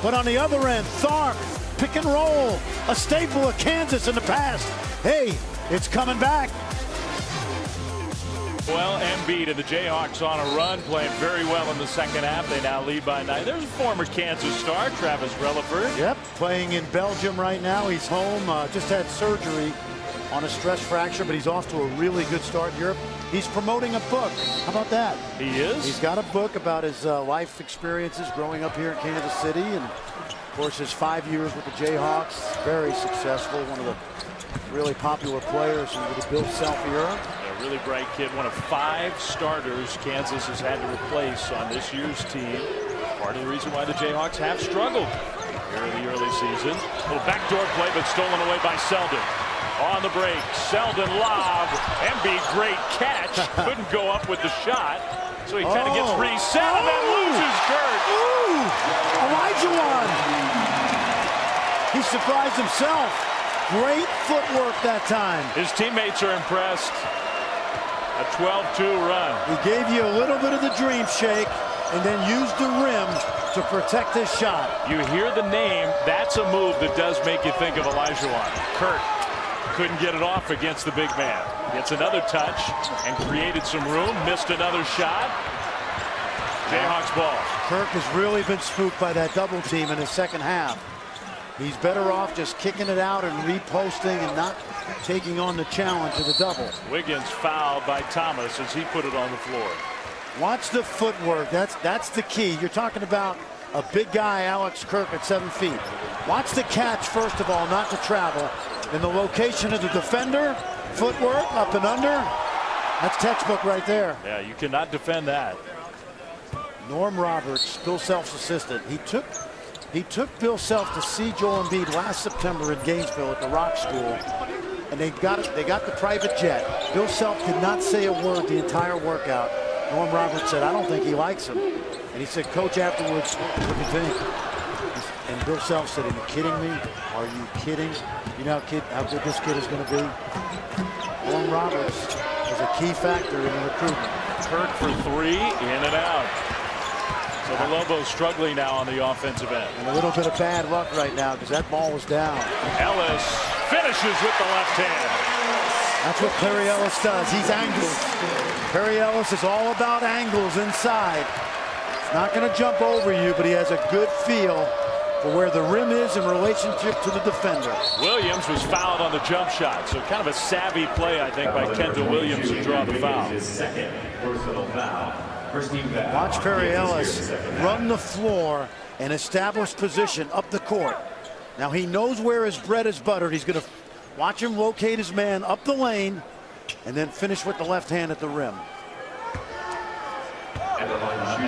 But on the other end, Tharp, pick and roll, a staple of Kansas in the past. Hey, it's coming back. Well, Embiid and the Jayhawks on a run, playing very well in the second half. They now lead by 9. There's a former Kansas star, Travis Relaford. Yep, playing in Belgium right now. He's home, just had surgery on a stress fracture, but he's off to a really good start in Europe. He's promoting a book. How about that? He is? He's got a book about his life experiences growing up here in Kansas City, and of course his 5 years with the Jayhawks. Very successful, one of the really popular players in the Bill Self era. A really bright kid, one of 5 starters Kansas has had to replace on this year's team. Part of the reason why the Jayhawks have struggled here in the early season. A little backdoor play, but stolen away by Selden. On the break, Selden lob. Embiid, great catch. Couldn't go up with the shot. So he kind of gets reset and then loses Kirk. Ooh! Olajuwon! He surprised himself. Great footwork that time. His teammates are impressed. A 12-2 run. He gave you a little bit of the dream shake and then used the rim to protect his shot. You hear the name, that's a move that does make you think of Olajuwon. Kirk couldn't get it off against the big man. Gets another touch and created some room. Missed another shot. Jayhawks ball. Kirk has really been spooked by that double team in his second half. He's better off just kicking it out and reposting and not taking on the challenge of the double. Wiggins fouled by Thomas as he put it on the floor. Watch the footwork. That's the key. You're talking about a big guy, Alex Kirk, at 7 feet. Watch the catch, first of all, not to travel. And the location of the defender, footwork, up and under. That's textbook right there. Yeah, you cannot defend that. Norm Roberts, Bill Self's assistant. He took Bill Self to see Joel Embiid last September in Gainesville at the Rock School. And they got the private jet. Bill Self did not say a word the entire workout. Norm Roberts said, I don't think he likes him. And he said, Coach, afterwards, what do you think? And Bill Self said, are you kidding me? Are you kidding? You know how good this kid is going to be? Norm Roberts is a key factor in the recruitment. Kirk for 3, in and out. So the Lobos struggling now on the offensive end. And a little bit of bad luck right now because that ball was down. Ellis finishes with the left hand. That's what Perry Ellis does. He's angles. Perry Ellis is all about angles inside. He's not going to jump over you, but he has a good feel for where the rim is in relationship to the defender. Williams was fouled on the jump shot, so kind of a savvy play, I think, by Kendall Williams to draw the foul. His second personal foul. First team foul. Watch Perry Ellis run the floor and establish position up the court. Now he knows where his bread is buttered. He's going to watch him locate his man up the lane and then finish with the left hand at the rim.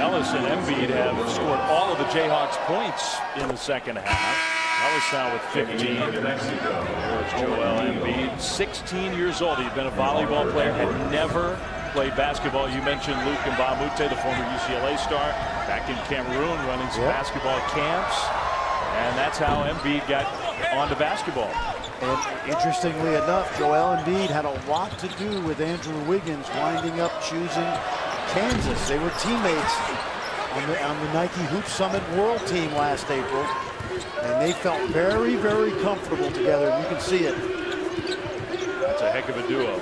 Ellis and Embiid have scored all of the Jayhawks points in the second half. Ellis now with 15. There's Joel Embiid, 16 years old. He's been a volleyball player, had never played basketball. You mentioned Luc Mbamute, the former UCLA star, back in Cameroon running some basketball camps. And that's how Embiid got onto basketball. And interestingly enough, Joel Embiid had a lot to do with Andrew Wiggins winding up choosing Kansas. They were teammates on the Nike Hoop Summit World Team last April, and they felt very, very comfortable together. You can see it. That's a heck of a duo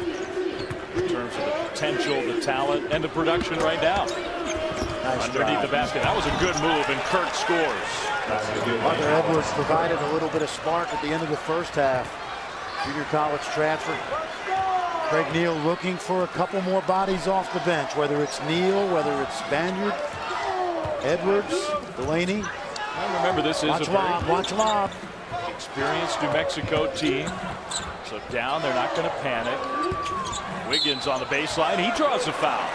in terms of the potential, the talent, and the production right now. Nice underneath job. the basket. That was a good move, and Kirk scores. Arthur Edwards provided a little bit of spark at the end of the first half. Junior college transfer. Craig Neal looking for a couple more bodies off the bench, whether it's Neal, whether it's Banyard, Edwards, Delaney. Now remember, this is watch a lob, very watch lob. experienced New Mexico team. So down, they're not going to panic. Wiggins on the baseline. He draws a foul.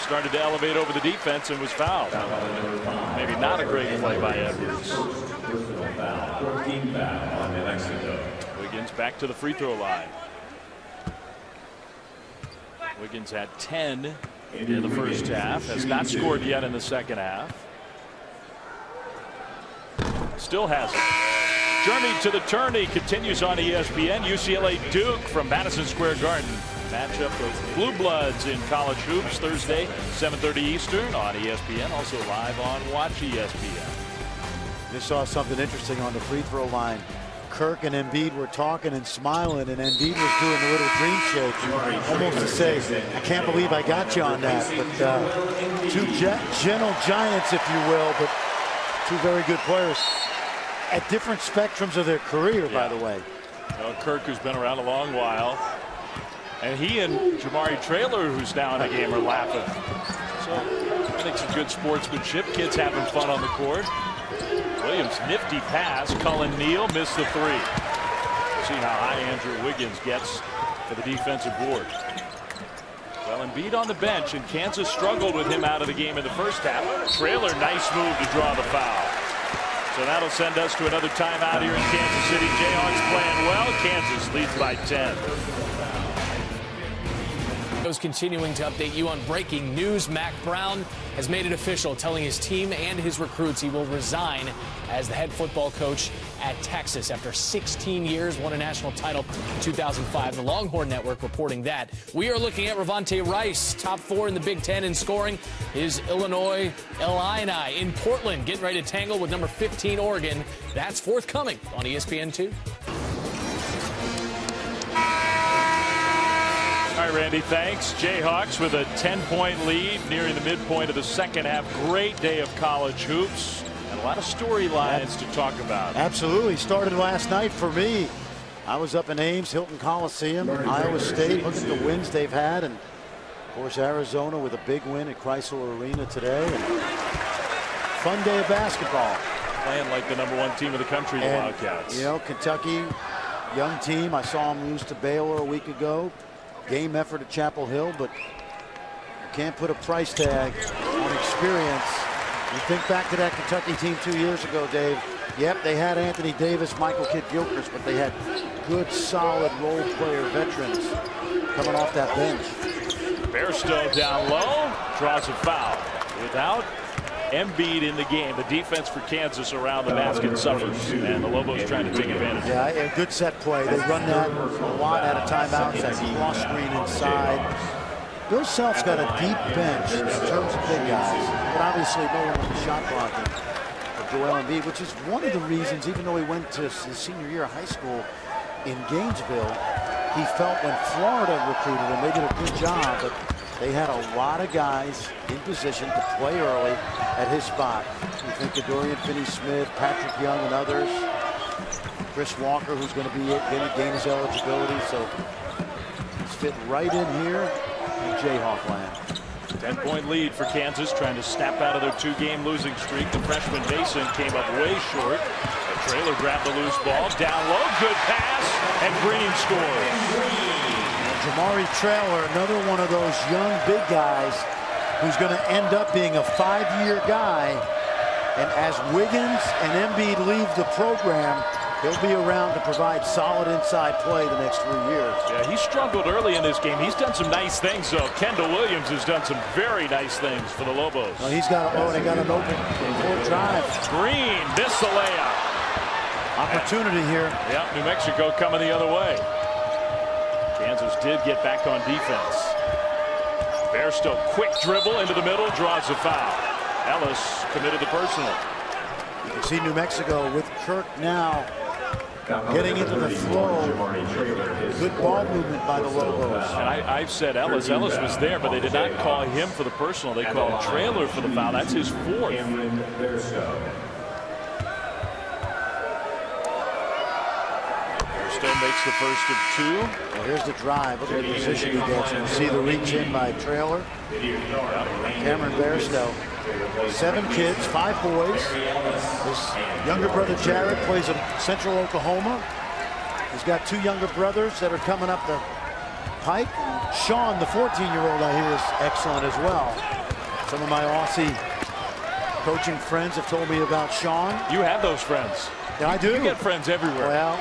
Started to elevate over the defense and was fouled. Maybe not a great play by Edwards. Wiggins back to the free throw line. Wiggins had 10 in the first half. Has not scored yet in the second half. Still hasn't. Journey to the tourney continues on ESPN. UCLA Duke from Madison Square Garden. Matchup of Blue Bloods in college hoops Thursday, 7:30 Eastern on ESPN. Also live on Watch ESPN. Just saw something interesting on the free throw line. Kirk and Embiid were talking and smiling, and Embiid was doing a little dream shake, almost to say, I can't believe I got you on that. But two gentle giants, if you will, but two very good players at different spectrums of their career, by the way. Well, Kirk, who's been around a long while, and he and Jamari Traylor, who's now in the game, are laughing. So I think some good sportsmanship. Kids having fun on the court. Williams, nifty pass. Cullen Neal missed the three. See how high Andrew Wiggins gets for the defensive board. Well, Embiid on the bench, and Kansas struggled with him out of the game in the first half. Traylor, nice move to draw the foul. So that'll send us to another timeout here in Kansas City. Jayhawks playing well. Kansas leads by 10. Continuing to update you on breaking news. Mack Brown has made it official, telling his team and his recruits he will resign as the head football coach at Texas after 16 years, won a national title in 2005. The Longhorn Network reporting that. We are looking at Ravonte Rice, top 4 in the Big Ten in scoring. His Illinois Illini in Portland, getting ready to tangle with number 15 Oregon. That's forthcoming on ESPN2. All right, Randy, thanks. Jayhawks with a 10-point lead nearing the midpoint of the second half. Great day of college hoops and a lot of storylines to talk about. Absolutely. Started last night for me. I was up in Ames, Hilton Coliseum, Iowa State. Look at the wins they've had. And, of course, Arizona with a big win at Chrysler Arena today. And fun day of basketball. Playing like the #1 team of the country, the Wildcats. You know, Kentucky, young team. I saw them lose to Baylor a week ago. Game effort at Chapel Hill, but you can't put a price tag on experience. You think back to that Kentucky team 2 years ago, Dave. Yep, they had Anthony Davis, Michael Kidd-Gilchrist, but they had good, solid role player veterans coming off that bench. Bairstow down low, draws a foul. Without Embiid in the game, the defense for Kansas around the basket suffers, and the Lobos trying to take advantage. Yeah, a good set play. They run that a lot out of timeouts, that cross screen inside. Bill Self's got a deep bench in terms of big guys, but obviously no one with the shot blocking for Joel Embiid, which is one of the reasons, even though he went to his senior year of high school in Gainesville, he felt when Florida recruited him, they did a good job, but They had a lot of guys in position to play early at his spot. You think of Dorian Finney-Smith, Patrick Young, and others. Chris Walker, who's going to be going to gain his eligibility. So he's fit right in here in Jayhawk land. 10-point lead for Kansas, trying to snap out of their 2-game losing streak. The freshman Mason came up way short. The Traylor grabbed the loose ball, down low, good pass, and Green scores. Jamari Traylor, another one of those young big guys who's going to end up being a 5-year guy. And as Wiggins and Embiid leave the program, he'll be around to provide solid inside play the next 3 years. Yeah, he struggled early in this game. He's done some nice things, though. Kendall Williams has done some very nice things for the Lobos. Well, he's got they got an open court drive. Green, missed the layup. Opportunity here. Yeah, New Mexico coming the other way. Kansas did get back on defense. Bairstow, quick dribble into the middle, draws a foul. Ellis committed the personal. You can see New Mexico with Kirk now getting into the flow. Good ball movement by the Lobos. And I've said Ellis was there, but they did not call him for the personal. They called Traylor for the foul. That's his 4th. Makes the first of 2. Well, here's the drive. Look at the position he gets. You see the reach in by Traylor. Cameron Bairstow. 7 kids, 5 boys. His younger brother Jared plays in Central Oklahoma. He's got 2 younger brothers that are coming up the pike. Sean, the 14-year-old, I hear, is excellent as well. Some of my Aussie coaching friends have told me about Sean. You have those friends. Yeah, I do. You get friends everywhere. Well,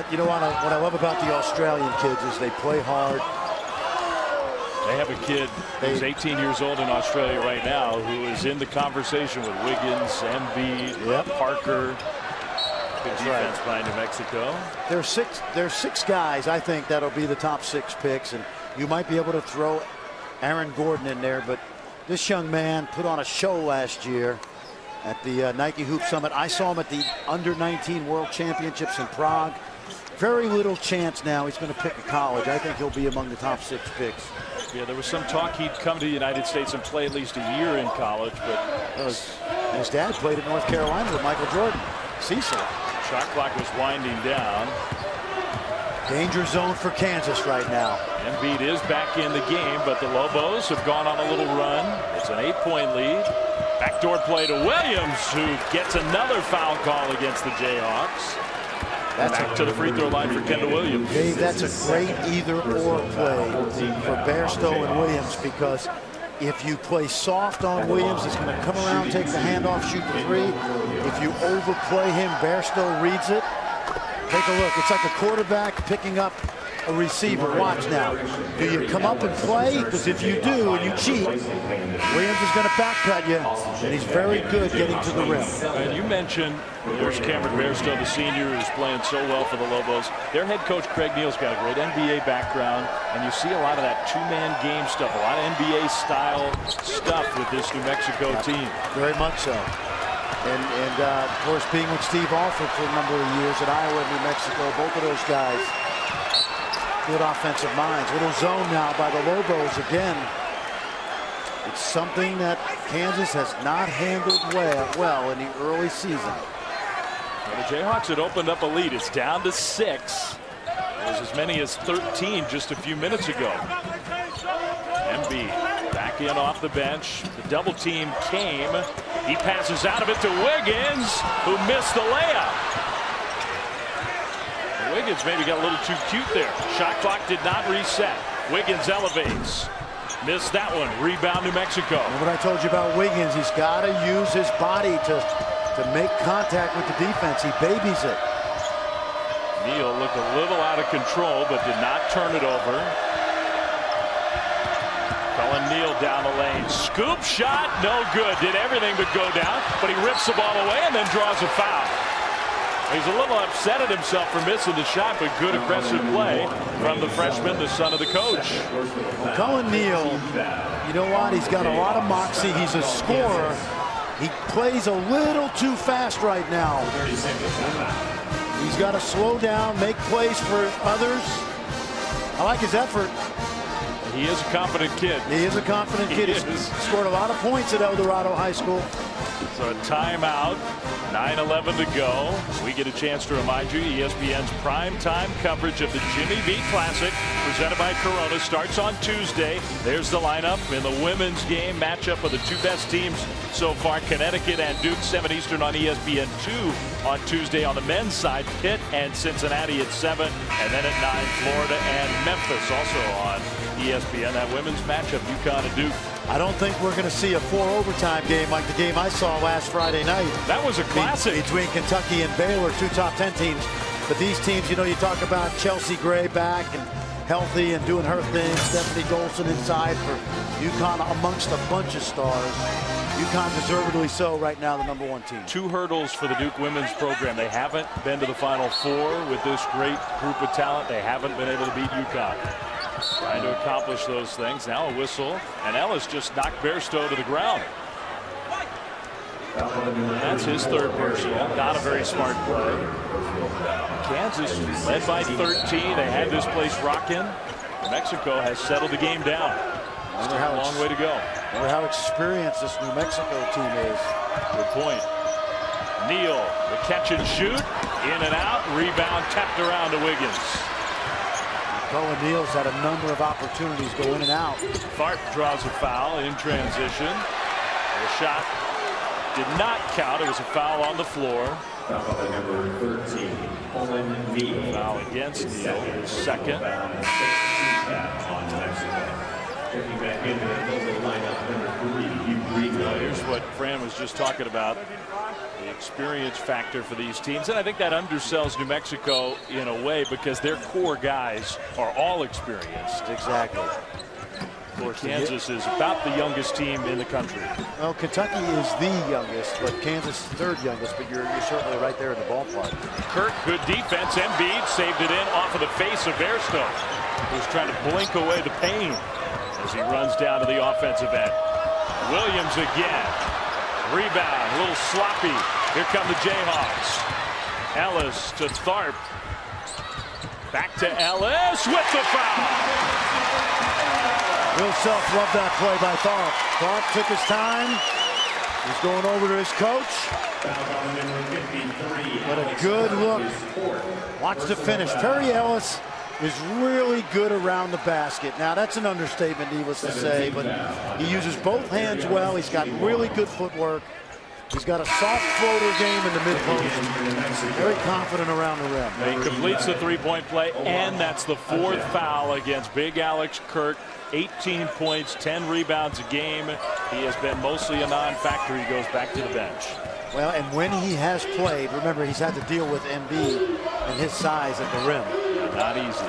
you know what I love about the Australian kids is they play hard. They have a kid who's 18 years old in Australia right now who is in the conversation with Wiggins, Embiid, Parker. Good defense by New Mexico. There's 6 guys, I think, that'll be the top 6 picks, and you might be able to throw Aaron Gordon in there, but this young man put on a show last year at the Nike Hoop Summit. I saw him at the Under-19 World Championships in Prague. Very little chance now he's going to pick a college. I think he'll be among the top 6 picks. Yeah, there was some talk he'd come to the United States and play at least a year in college, but his dad played at North Carolina with Michael Jordan. Cecil. Shot clock was winding down. Danger zone for Kansas right now. Embiid is back in the game, but the Lobos have gone on a little run. It's an 8-point lead. Backdoor play to Williams, who gets another foul call against the Jayhawks. Back to the free throw line for Kendall Williams. Dave, that's a great either-or play for Bairstow and Williams, because if you play soft on Williams, he's going to come around, take the handoff, shoot the 3. If you overplay him, Bairstow reads it. Take a look. It's like a quarterback picking up a receiver. Watch now. Do you come up and play? Because if you do and you cheat, Williams is going to back cut you, and he's very good getting to the rim. And you mentioned there's Cameron Bairstow, the senior, who's playing so well for the Lobos. Their head coach, Craig Neal's got a great NBA background, and you see a lot of that 2-man game stuff, a lot of NBA-style stuff with this New Mexico team. Very much so. And of course, being with Steve Alford for a number of years at Iowa and New Mexico, both of those guys, good offensive minds. Little zone now by the Lobos again. It's something that Kansas has not handled well in the early season. Well, the Jayhawks had opened up a lead. It's down to 6. It was as many as 13 just a few minutes ago. Embiid back in off the bench. The double team came. He passes out of it to Wiggins, who missed the layup. Wiggins maybe got a little too cute there. Shot clock did not reset. Wiggins elevates. Missed that one. Rebound New Mexico. Remember what I told you about Wiggins? He's got to use his body to make contact with the defense. He babies it. Neal looked a little out of control, but did not turn it over. Cullen Neal down the lane. Scoop shot, no good. Did everything but go down, but he rips the ball away and then draws a foul. He's a little upset at himself for missing the shot, but good aggressive play from the freshman, the son of the coach. Cullen Neal, you know what? He's got a lot of moxie. He's a scorer. He plays a little too fast right now. He's got to slow down, make plays for others. I like his effort. He is a confident kid. He is a confident kid. He scored a lot of points at El Dorado High School. So a timeout, 9:11 to go. We get a chance to remind you ESPN's primetime coverage of the Jimmy V Classic presented by Corona starts on Tuesday. There's the lineup in the women's game, matchup of the two best teams so far, Connecticut and Duke, 7 Eastern on ESPN2 on Tuesday. On the men's side, Pitt and Cincinnati at 7, and then at 9, Florida and Memphis also on ESPN. That women's matchup, UConn and Duke. I don't think we're going to see a 4 overtime game like the game I saw last Friday night. That was a classic. Between Kentucky and Baylor, 2 top 10 teams. But these teams, you know, you talk about Chelsea Gray back and healthy and doing her thing. Stephanie Golson inside for UConn amongst a bunch of stars. UConn deservedly so right now, the #1 team. 2 hurdles for the Duke women's program. They haven't been to the Final Four with this great group of talent. They haven't been able to beat UConn. Trying to accomplish those things. Now a whistle, and Ellis just knocked Bairstow to the ground. That's his 3rd personal. Not a very smart play. Kansas led by 13. They had this place rocking. Mexico has settled the game down. Still a long way to go. Remember how experienced this New Mexico team is. Good point. Neal, the catch and shoot. In and out. Rebound tapped around to Wiggins. Cohen Neal's had a number of opportunities go in and out. Tharp draws a foul in transition. The shot did not count. It was a foul on the floor. Foul by number 13, Colin Neal. Foul against Neal, his 2nd. On Mexico. Checking back into the lineup, number 3, Hugh Green. Here's what Fran was just talking about. The experience factor for these teams, and I think that undersells New Mexico in a way because their core guys are all experienced. Exactly. Of course, Kansas is about the youngest team in the country. Well, Kentucky is the youngest, but Kansas is 3rd youngest, but you're certainly right there in the ballpark. Kirk, good defense. Embiid saved it in off of the face of Bairstow, who's trying to blink away the pain as he runs down to the offensive end. Williams again. Rebound, a little sloppy. Here come the Jayhawks. Ellis to Tharp. Back to Ellis with the foul. Will Self loved that play by Tharp. Tharp took his time. He's going over to his coach. But a good look. Watch the finish. Terry Ellis is really good around the basket. Now, that's an understatement, needless to say, but he uses both hands well. He's got really good footwork. He's got a soft floater game in the mid-post. Very confident around the rim. He completes the 3-point play, and that's the 4th foul against Big Alex Kirk. 18 points, 10 rebounds a game. He has been mostly a non-factor. He goes back to the bench. Well, and when he has played, remember, he's had to deal with Embiid and his size at the rim. Not easy.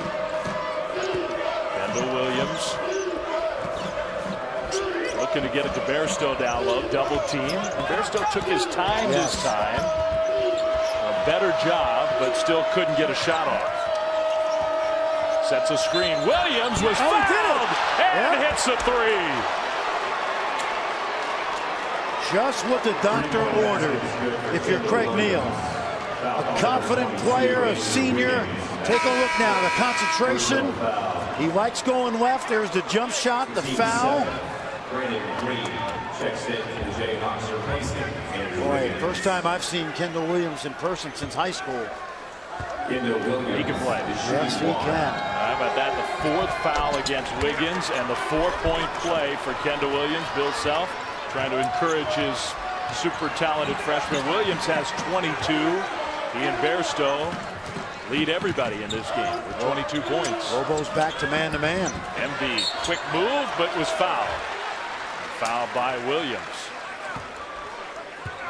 Kendall Williams looking to get it to Bairstow down low. Double team. And Bairstow took his time this time. A better job, but still couldn't get a shot off. Sets a screen. Williams was fouled and hits a 3. Just what the doctor ordered if you're Craig Neal. A confident player, a senior. Take a look now, the concentration. He likes going left. There's the jump shot, the foul. Boy, first time I've seen Kendall Williams in person since high school. He can play. Yes, he can. How about that? The 4th foul against Wiggins and the 4-point play for Kendall Williams. Bill Self trying to encourage his super talented freshman. Williams has 22. He and Bairstow lead everybody in this game with 22 points. Lobo's back to man-to-man. Embiid, quick move, but was fouled. Fouled by Williams.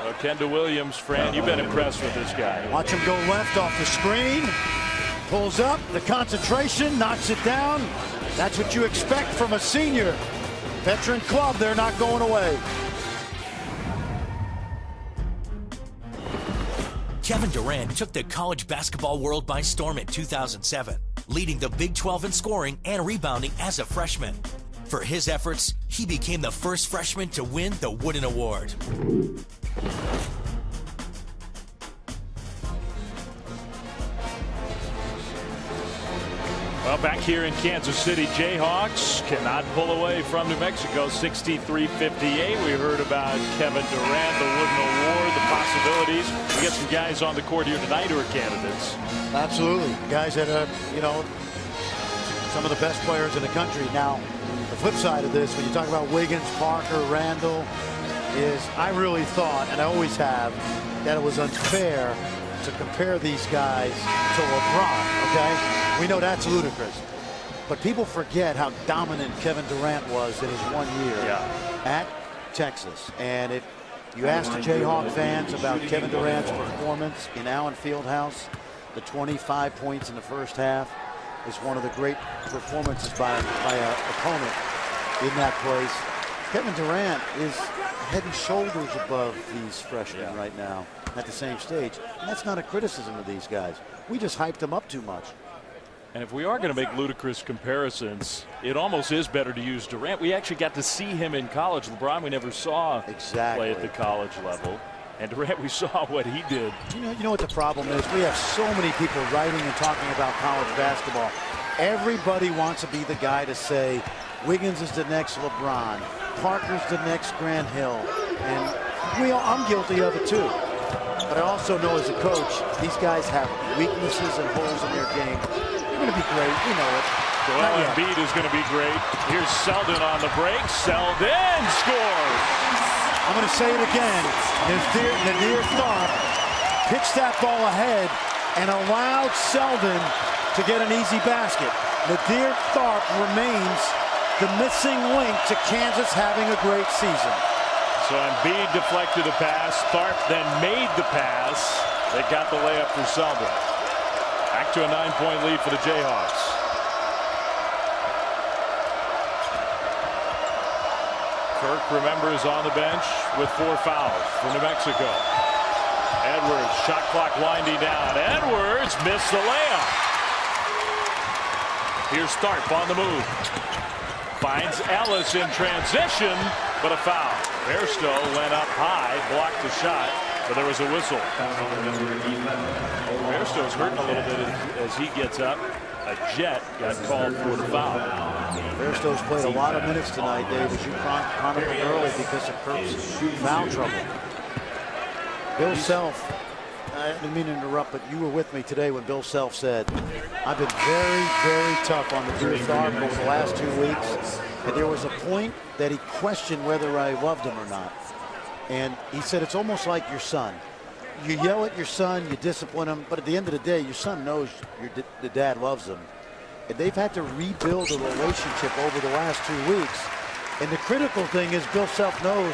Well, Kendall Williams, Fran, you've been impressed with this guy. Watch him go left off the screen. Pulls up, the concentration, knocks it down. That's what you expect from a senior. Veteran club, they're not going away. Kevin Durant took the college basketball world by storm in 2007, leading the Big 12 in scoring and rebounding as a freshman. For his efforts, he became the first freshman to win the Wooden Award. Well, Well, back here in Kansas City, Jayhawks cannot pull away from New Mexico, 63-58. We heard about Kevin Durant, the Wooden Award, the possibilities. We get some guys on the court here tonight who are candidates. Absolutely. Guys that are, some of the best players in the country. Now, the flip side of this, when you talk about Wiggins, Parker, Randall, is I really thought, and I always have, that it was unfair to compare these guys to LeBron, okay? We know that's ludicrous. But people forget how dominant Kevin Durant was in his 1 year at Texas. And if you ask the Jayhawk fans about Kevin Durant's performance in Allen Fieldhouse, the 25 points in the first half is one of the great performances by an opponent in that place. Kevin Durant is head and shoulders above these freshmen right now at the same stage. And that's not a criticism of these guys. We just hyped them up too much. And if we are going to make ludicrous comparisons, it almost is better to use Durant. We actually got to see him in college. LeBron, we never saw play at the college level. And Durant, we saw what he did. You know what the problem is? We have so many people writing and talking about college basketball. Everybody wants to be the guy to say, Wiggins is the next LeBron. Parker's the next Grant Hill. And I'm guilty of it too. But I also know as a coach, these guys have weaknesses and holes in their game. They're going to be great. We know it. Joel Embiid is going to be great. Here's Selden on the break. Selden scores. I'm going to say it again. Nadir Tharp pitched that ball ahead and allowed Selden to get an easy basket. Nadir Tharp remains the missing link to Kansas having a great season. So Embiid deflected a pass. Tharp then made the pass that got the layup for Selden. Back to a 9-point lead for the Jayhawks. Kirk, remember, is on the bench with 4 fouls for New Mexico. Edwards, shot clock winding down. Edwards missed the layup. Here's Tharp on the move. Finds Ellis in transition, but a foul. Bairstow went up high, blocked the shot, but there was a whistle. Bairstow's hurting a little bit as he gets up. A Jet got called for the foul. Bairstow's played a lot of minutes tonight, Dave, as you commented early, because of Kirk's foul trouble. Bill Self, I didn't mean to interrupt, but you were with me today when Bill Self said, I've been very, very tough on Nadir Tharp over the last 2 weeks. And there was a point that he questioned whether I loved him or not. And he said, it's almost like your son. You yell at your son, you discipline him, but at the end of the day, your son knows the dad loves him. And they've had to rebuild a relationship over the last 2 weeks. And the critical thing is Bill Self knows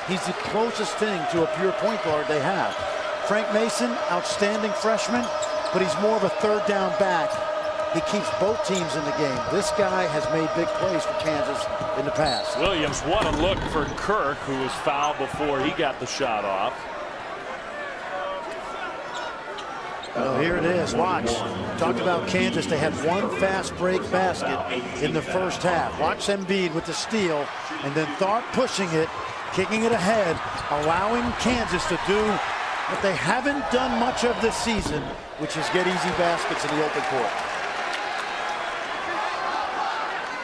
he's the closest thing to a pure point guard they have. Frank Mason, outstanding freshman, but he's more of a third down back. He keeps both teams in the game. This guy has made big plays for Kansas in the past. Williams, what a look for Kirk, who was fouled before he got the shot off. Oh, here it is. Watch. Talked about Kansas. They had one fast break basket in the first half. Watch Embiid with the steal, and then Tharp pushing it, kicking it ahead, allowing Kansas to do what they haven't done much of this season, which is get easy baskets in the open court.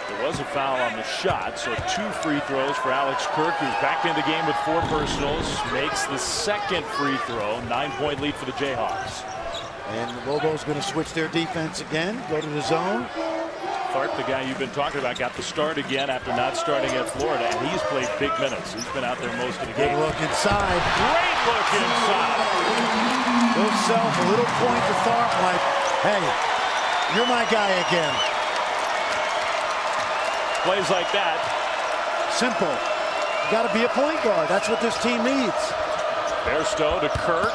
There was a foul on the shot, so 2 free throws for Alex Kirk, who's back in the game with 4 personals, makes the second free throw. 9-point lead for the Jayhawks. And the Lobos going to switch their defense again, go to the zone. Tharp, the guy you've been talking about, got the start again after not starting at Florida, and he's played big minutes. He's been out there most of the game. Good look inside. Great look inside. Bill Self, a little point to Tharp, like, hey, you're my guy again. Plays like that. Simple. Got to be a point guard. That's what this team needs. Bairstow to Kirk.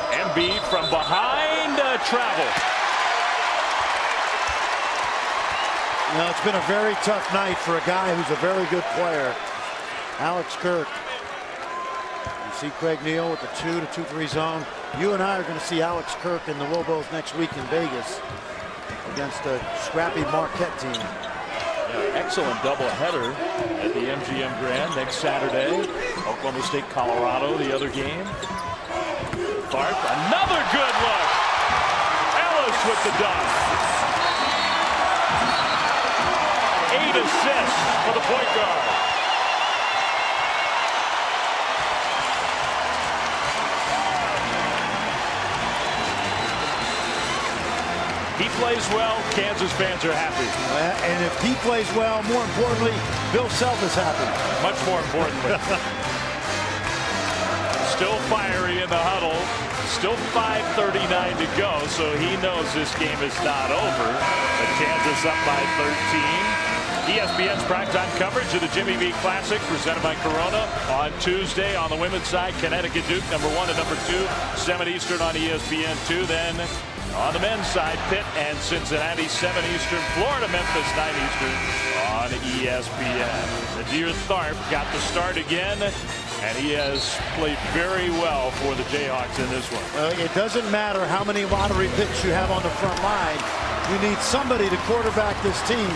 Embiid from behind, travel. You know, it's been a very tough night for a guy who's a very good player. Alex Kirk. You see Craig Neal with the 2-2-3 zone. You and I are going to see Alex Kirk in the Lobos next week in Vegas against a scrappy Marquette team. Yeah, excellent doubleheader at the MGM Grand next Saturday. Oklahoma State, Colorado, the other game. Tharp, another good look. Ellis with the dunk. 8 assists for the point guard. He plays well, Kansas fans are happy. And if he plays well, more importantly, Bill Self is happy. Much more importantly. Still fiery in the huddle. Still 5:39 to go, so he knows this game is not over. But Kansas up by 13. ESPN's primetime coverage of the Jimmy V Classic presented by Corona on Tuesday. On the women's side, Connecticut Duke #1 and #2, 7 Eastern on ESPN2. Then on the men's side, Pitt and Cincinnati, 7 Eastern. Florida, Memphis, 9 Eastern on ESPN. Nadir Tharp got the start again, and he has played very well for the Jayhawks in this one. It doesn't matter how many lottery picks you have on the front line. You need somebody to quarterback this team.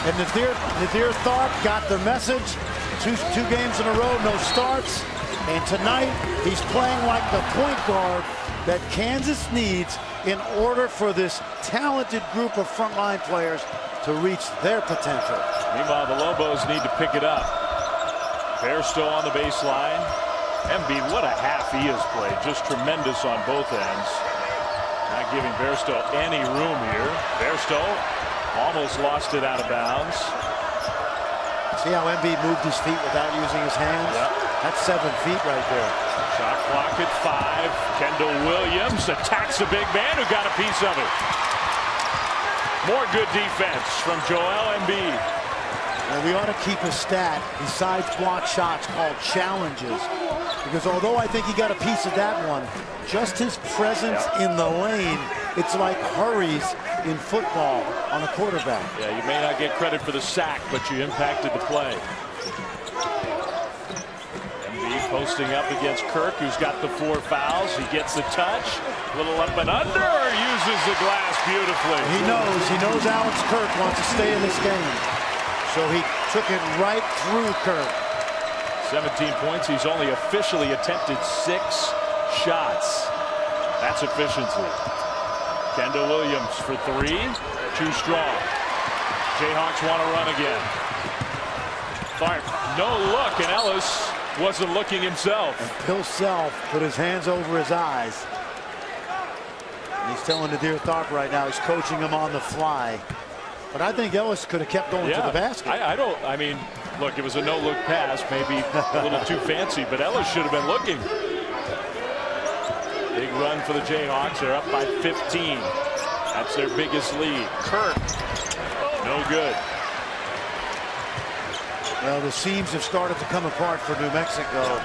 And Nadir Tharp got the message. Two games in a row, no starts. And tonight, he's playing like the point guard that Kansas needs in order for this talented group of frontline players to reach their potential. Meanwhile, the Lobos need to pick it up. Bairstow on the baseline. Embiid, what a half he has played. Just tremendous on both ends. Not giving Bairstow any room here. Bairstow almost lost it out of bounds. See how Embiid moved his feet without using his hands? Yep. That's 7 feet right there. Shot clock at 5. Kendall Williams attacks the big man who got a piece of it. More good defense from Joel Embiid. And we ought to keep a stat besides block shots called challenges. Because although I think he got a piece of that one, just his presence in the lane, it's like hurries in football on a quarterback. Yeah, you may not get credit for the sack, but you impacted the play. Embiid posting up against Kirk, who's got the 4 fouls. He gets the touch. A little up and under, uses the glass beautifully. He knows Alex Kirk wants to stay in this game. So he took it right through Kirk. 17 points. He's only officially attempted 6 shots. That's efficiency. Kendall Williams for 3. Too strong. Jayhawks want to run again. Tharp, no look, and Ellis wasn't looking himself. And Bill Self put his hands over his eyes. And he's telling Nadir Tharp right now, he's coaching him on the fly. But I think Ellis could have kept going to the basket. I mean, look, it was a no-look pass, maybe a little too fancy, but Ellis should have been looking. Big run for the Jayhawks. They're up by 15. That's their biggest lead. Kirk, no good. Well, the seams have started to come apart for New Mexico,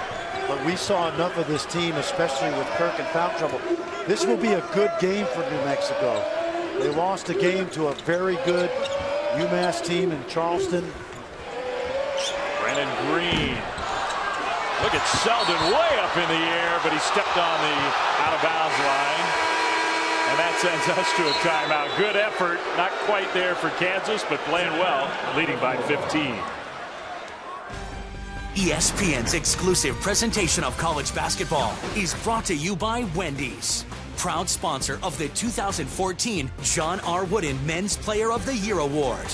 but we saw enough of this team, especially with Kirk in foul trouble. This will be a good game for New Mexico. They lost a game to a very good UMass team in Charleston. Brennan Green. Look at Selden way up in the air, but he stepped on the out-of-bounds line. And that sends us to a timeout. Good effort. Not quite there for Kansas, but playing well, leading by 15. ESPN's exclusive presentation of college basketball is brought to you by Wendy's, proud sponsor of the 2014 John R. Wooden Men's Player of the Year Award.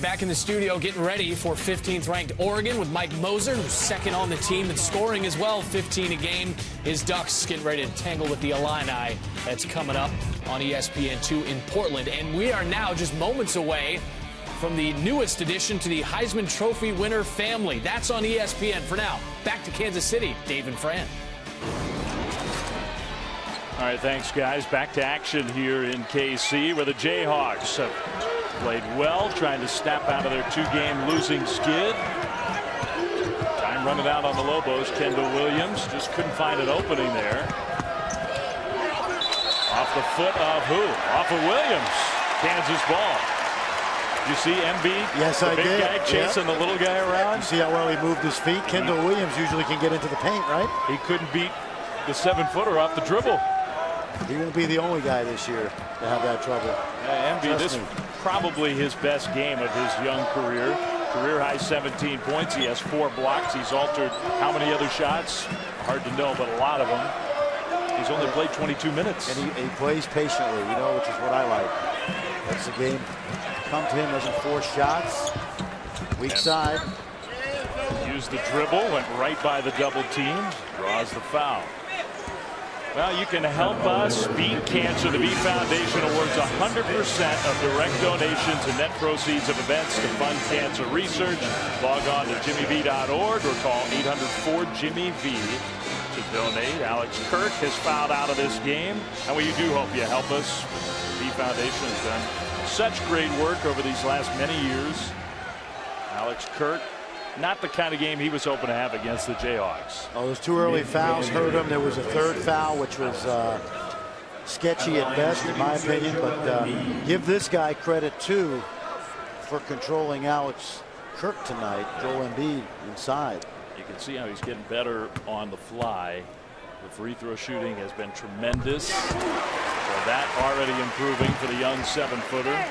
Back in the studio getting ready for 15th ranked Oregon with Mike Moser, who's second on the team and scoring as well, 15 a game. His Ducks getting ready to tangle with the Illini. That's coming up on ESPN2 in Portland. And we are now just moments away from the newest addition to the Heisman Trophy winner family. That's on ESPN. For now, back to Kansas City, Dave and Fran. All right, thanks, guys. Back to action here in KC, where the Jayhawks have played well, trying to snap out of their 2-game losing skid. Time running out on the Lobos. Kendall Williams just couldn't find an opening there. Off the foot of who? Off of Williams. Kansas ball. You see Embiid? Yes, the I big did. guy chasing the little guy around. You see how well he moved his feet? Kendall Williams usually can get into the paint, right? He couldn't beat the 7-footer off the dribble. He won't be the only guy this year to have that trouble. Embiid, this is probably his best game of his young career. Career high 17 points. He has 4 blocks. He's altered how many other shots? Hard to know, but a lot of them. He's only played 22 minutes. And he plays patiently, you know, which is what I like. That's the game. come to him, doesn't force shots. Weak side. Used the dribble, went right by the double team, draws the foul. Well, you can help us beat cancer. The V Foundation awards 100% of direct donations and net proceeds of events to fund cancer research. Log on to jimmyv.org or call 800-4-JIMMY-V to donate. Alex Kirk has fouled out of this game, and we do hope you help us. The V Foundation has done such great work over these last many years. Alex Kirk, not the kind of game he was hoping to have against the Jayhawks. Oh, those 2 early fouls hurt him. There was a 3rd foul, which was sketchy at best, in my opinion. But give this guy credit, too, for controlling Alex Kirk tonight. Joel Embiid inside. You can see how he's getting better on the fly. The free throw shooting has been tremendous. So that already improving for the young 7-footer.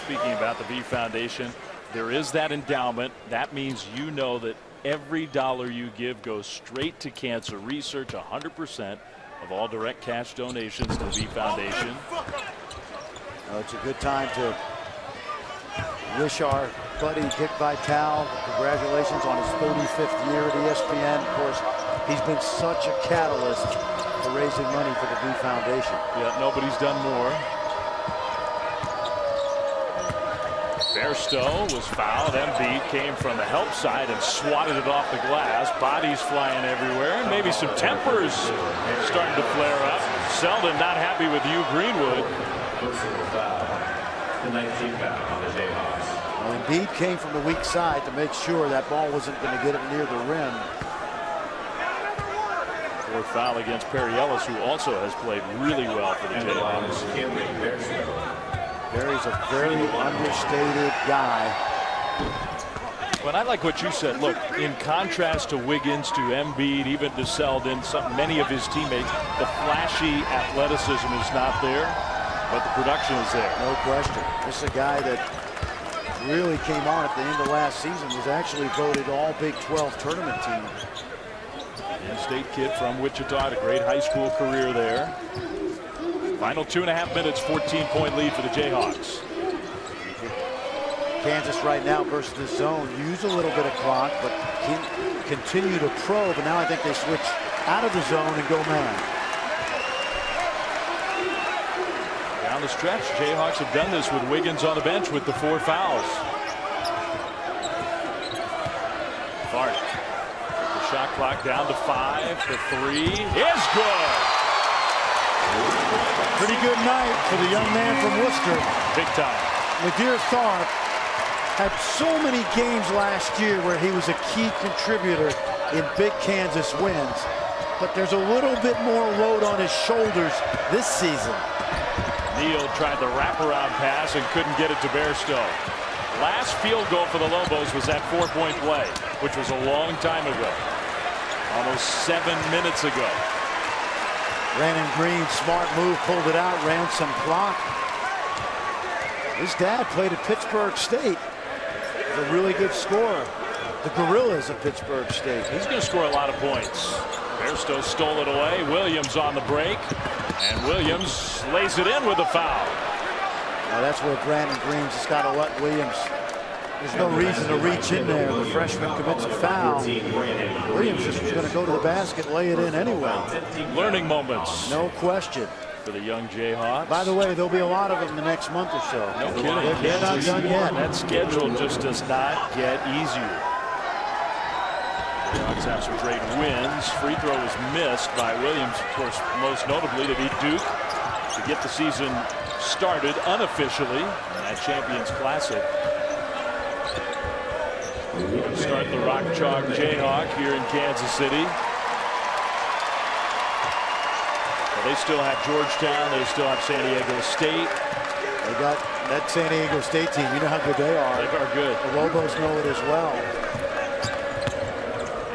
Speaking about the V Foundation, there is that endowment. That means you know that every dollar you give goes straight to cancer research. 100% of all direct cash donations to the V Foundation. It's a good time to wish our buddy Dick Vitale congratulations on his 35th year at ESPN. Of course, he's been such a catalyst for raising money for the V Foundation. Yeah, nobody's done more. Bairstow was fouled. Embiid came from the help side and swatted it off the glass. Bodies flying everywhere, and maybe some tempers starting to flare up. Selden not happy with Hugh Greenwood. The 19th foul on the Jayhawks. Well, Embiid came from the weak side to make sure that ball wasn't going to get it near the rim. 4th foul against Perry Ellis, who also has played really well for the Jayhawks. Barry's a very understated guy. But I like what you said. Look, in contrast to Wiggins, to Embiid, even to Selden, many of his teammates, the flashy athleticism is not there, but the production is there. No question. This is a guy that really came on at the end of last season, was actually voted all Big 12 tournament team. In-state kid from Wichita, had a great high school career there. Final 2.5 minutes, 14-point lead for the Jayhawks. Kansas right now versus the zone. Use a little bit of clock, but continue to probe. And now I think they switch out of the zone and go man. Down the stretch, Jayhawks have done this with Wiggins on the bench with the 4 fouls. Bart. The shot clock down to 5. The 3 is good. Pretty good night for the young man from Worcester. Big time. Nadir Tharp had so many games last year where he was a key contributor in big Kansas wins. But there's a little bit more load on his shoulders this season. Neal tried the wraparound pass and couldn't get it to Bairstow. Last field goal for the Lobos was that 4-point play, which was a long time ago. Almost 7 minutes ago. Brandon Green, smart move, pulled it out, ran some clock. His dad played at Pittsburgh State. He's a really good scorer. The Gorillas of Pittsburgh State. He's going to score a lot of points. Bairstow stole it away. Williams on the break. And Williams lays it in with a foul. Now that's where Brandon Green's just got to let Williams. There's no reason to reach in there. The freshman commits a foul. Williams just was going to go to the basket, lay it in anyway. Learning moments. No question. For the young Jayhawks. By the way, there'll be a lot of them the next month or so. No kidding. They're not done yet. That schedule just does not get easier. Jayhawks have some great wins. Free throw was missed by Williams, of course, most notably to beat Duke to get the season started unofficially in that Champions Classic. Start the Rock Chalk Jayhawk here in Kansas City. They still have Georgetown. They still have San Diego State. They got that San Diego State team. You know how good they are. They are good. The Lobos know it as well.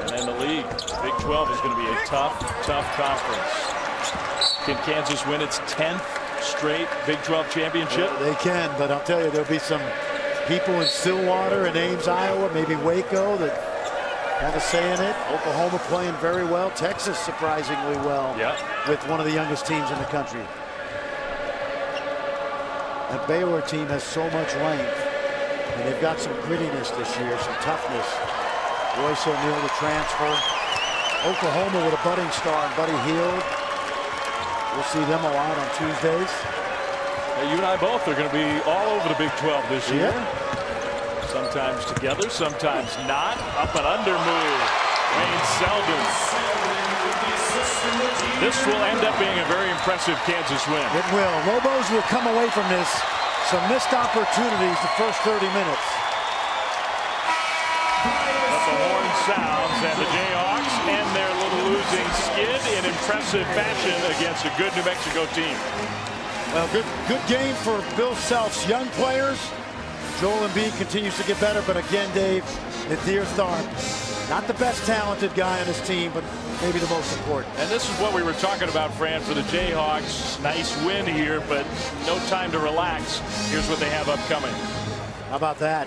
And then the league, Big 12 is going to be a tough, tough conference. Can Kansas win its 10th straight Big 12 championship? They can, but I'll tell you, there'll be some people in Stillwater and Ames, Iowa, maybe Waco, that have a say in it. Oklahoma playing very well. Texas surprisingly well. Yeah. With one of the youngest teams in the country. That Baylor team has so much length, and they've got some grittiness this year, some toughness. Royce O'Neal, the transfer. Oklahoma with a budding star, and Buddy Hield. We'll see them a lot on Tuesdays. You and I both are going to be all over the Big 12 this year. Yeah. Sometimes together, sometimes not. Up and under move. Wayne Selden. This will end up being a very impressive Kansas win. It will. Lobos will come away from this. Some missed opportunities the first 30 minutes. But the horn sounds, and the Jayhawks end their little losing skid in impressive fashion against a good New Mexico team. Well, good game for Bill Self's young players. Joel Embiid continues to get better, but again, Dave, Nadir Tharp, not the best talented guy on his team, but maybe the most important. And this is what we were talking about, Fran, for the Jayhawks. Nice win here, but no time to relax. Here's what they have upcoming. How about that?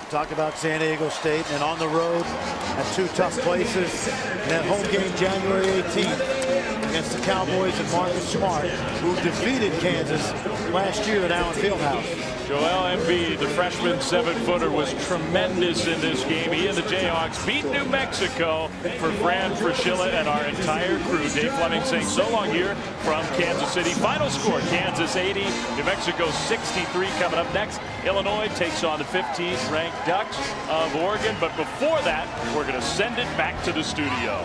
Talk about San Diego State, and on the road at two tough places. And that home game January 18th against the Cowboys and Marcus Smart, who defeated Kansas last year at Allen Fieldhouse. Joel Embiid, the freshman 7-footer, was tremendous in this game. He and the Jayhawks beat New Mexico. For Fran Fraschilla and our entire crew, Dave Fleming saying so long here from Kansas City. Final score, Kansas 80, New Mexico 63. Coming up next, Illinois takes on the 15th ranked Ducks of Oregon. But before that, we're going to send it back to the studio.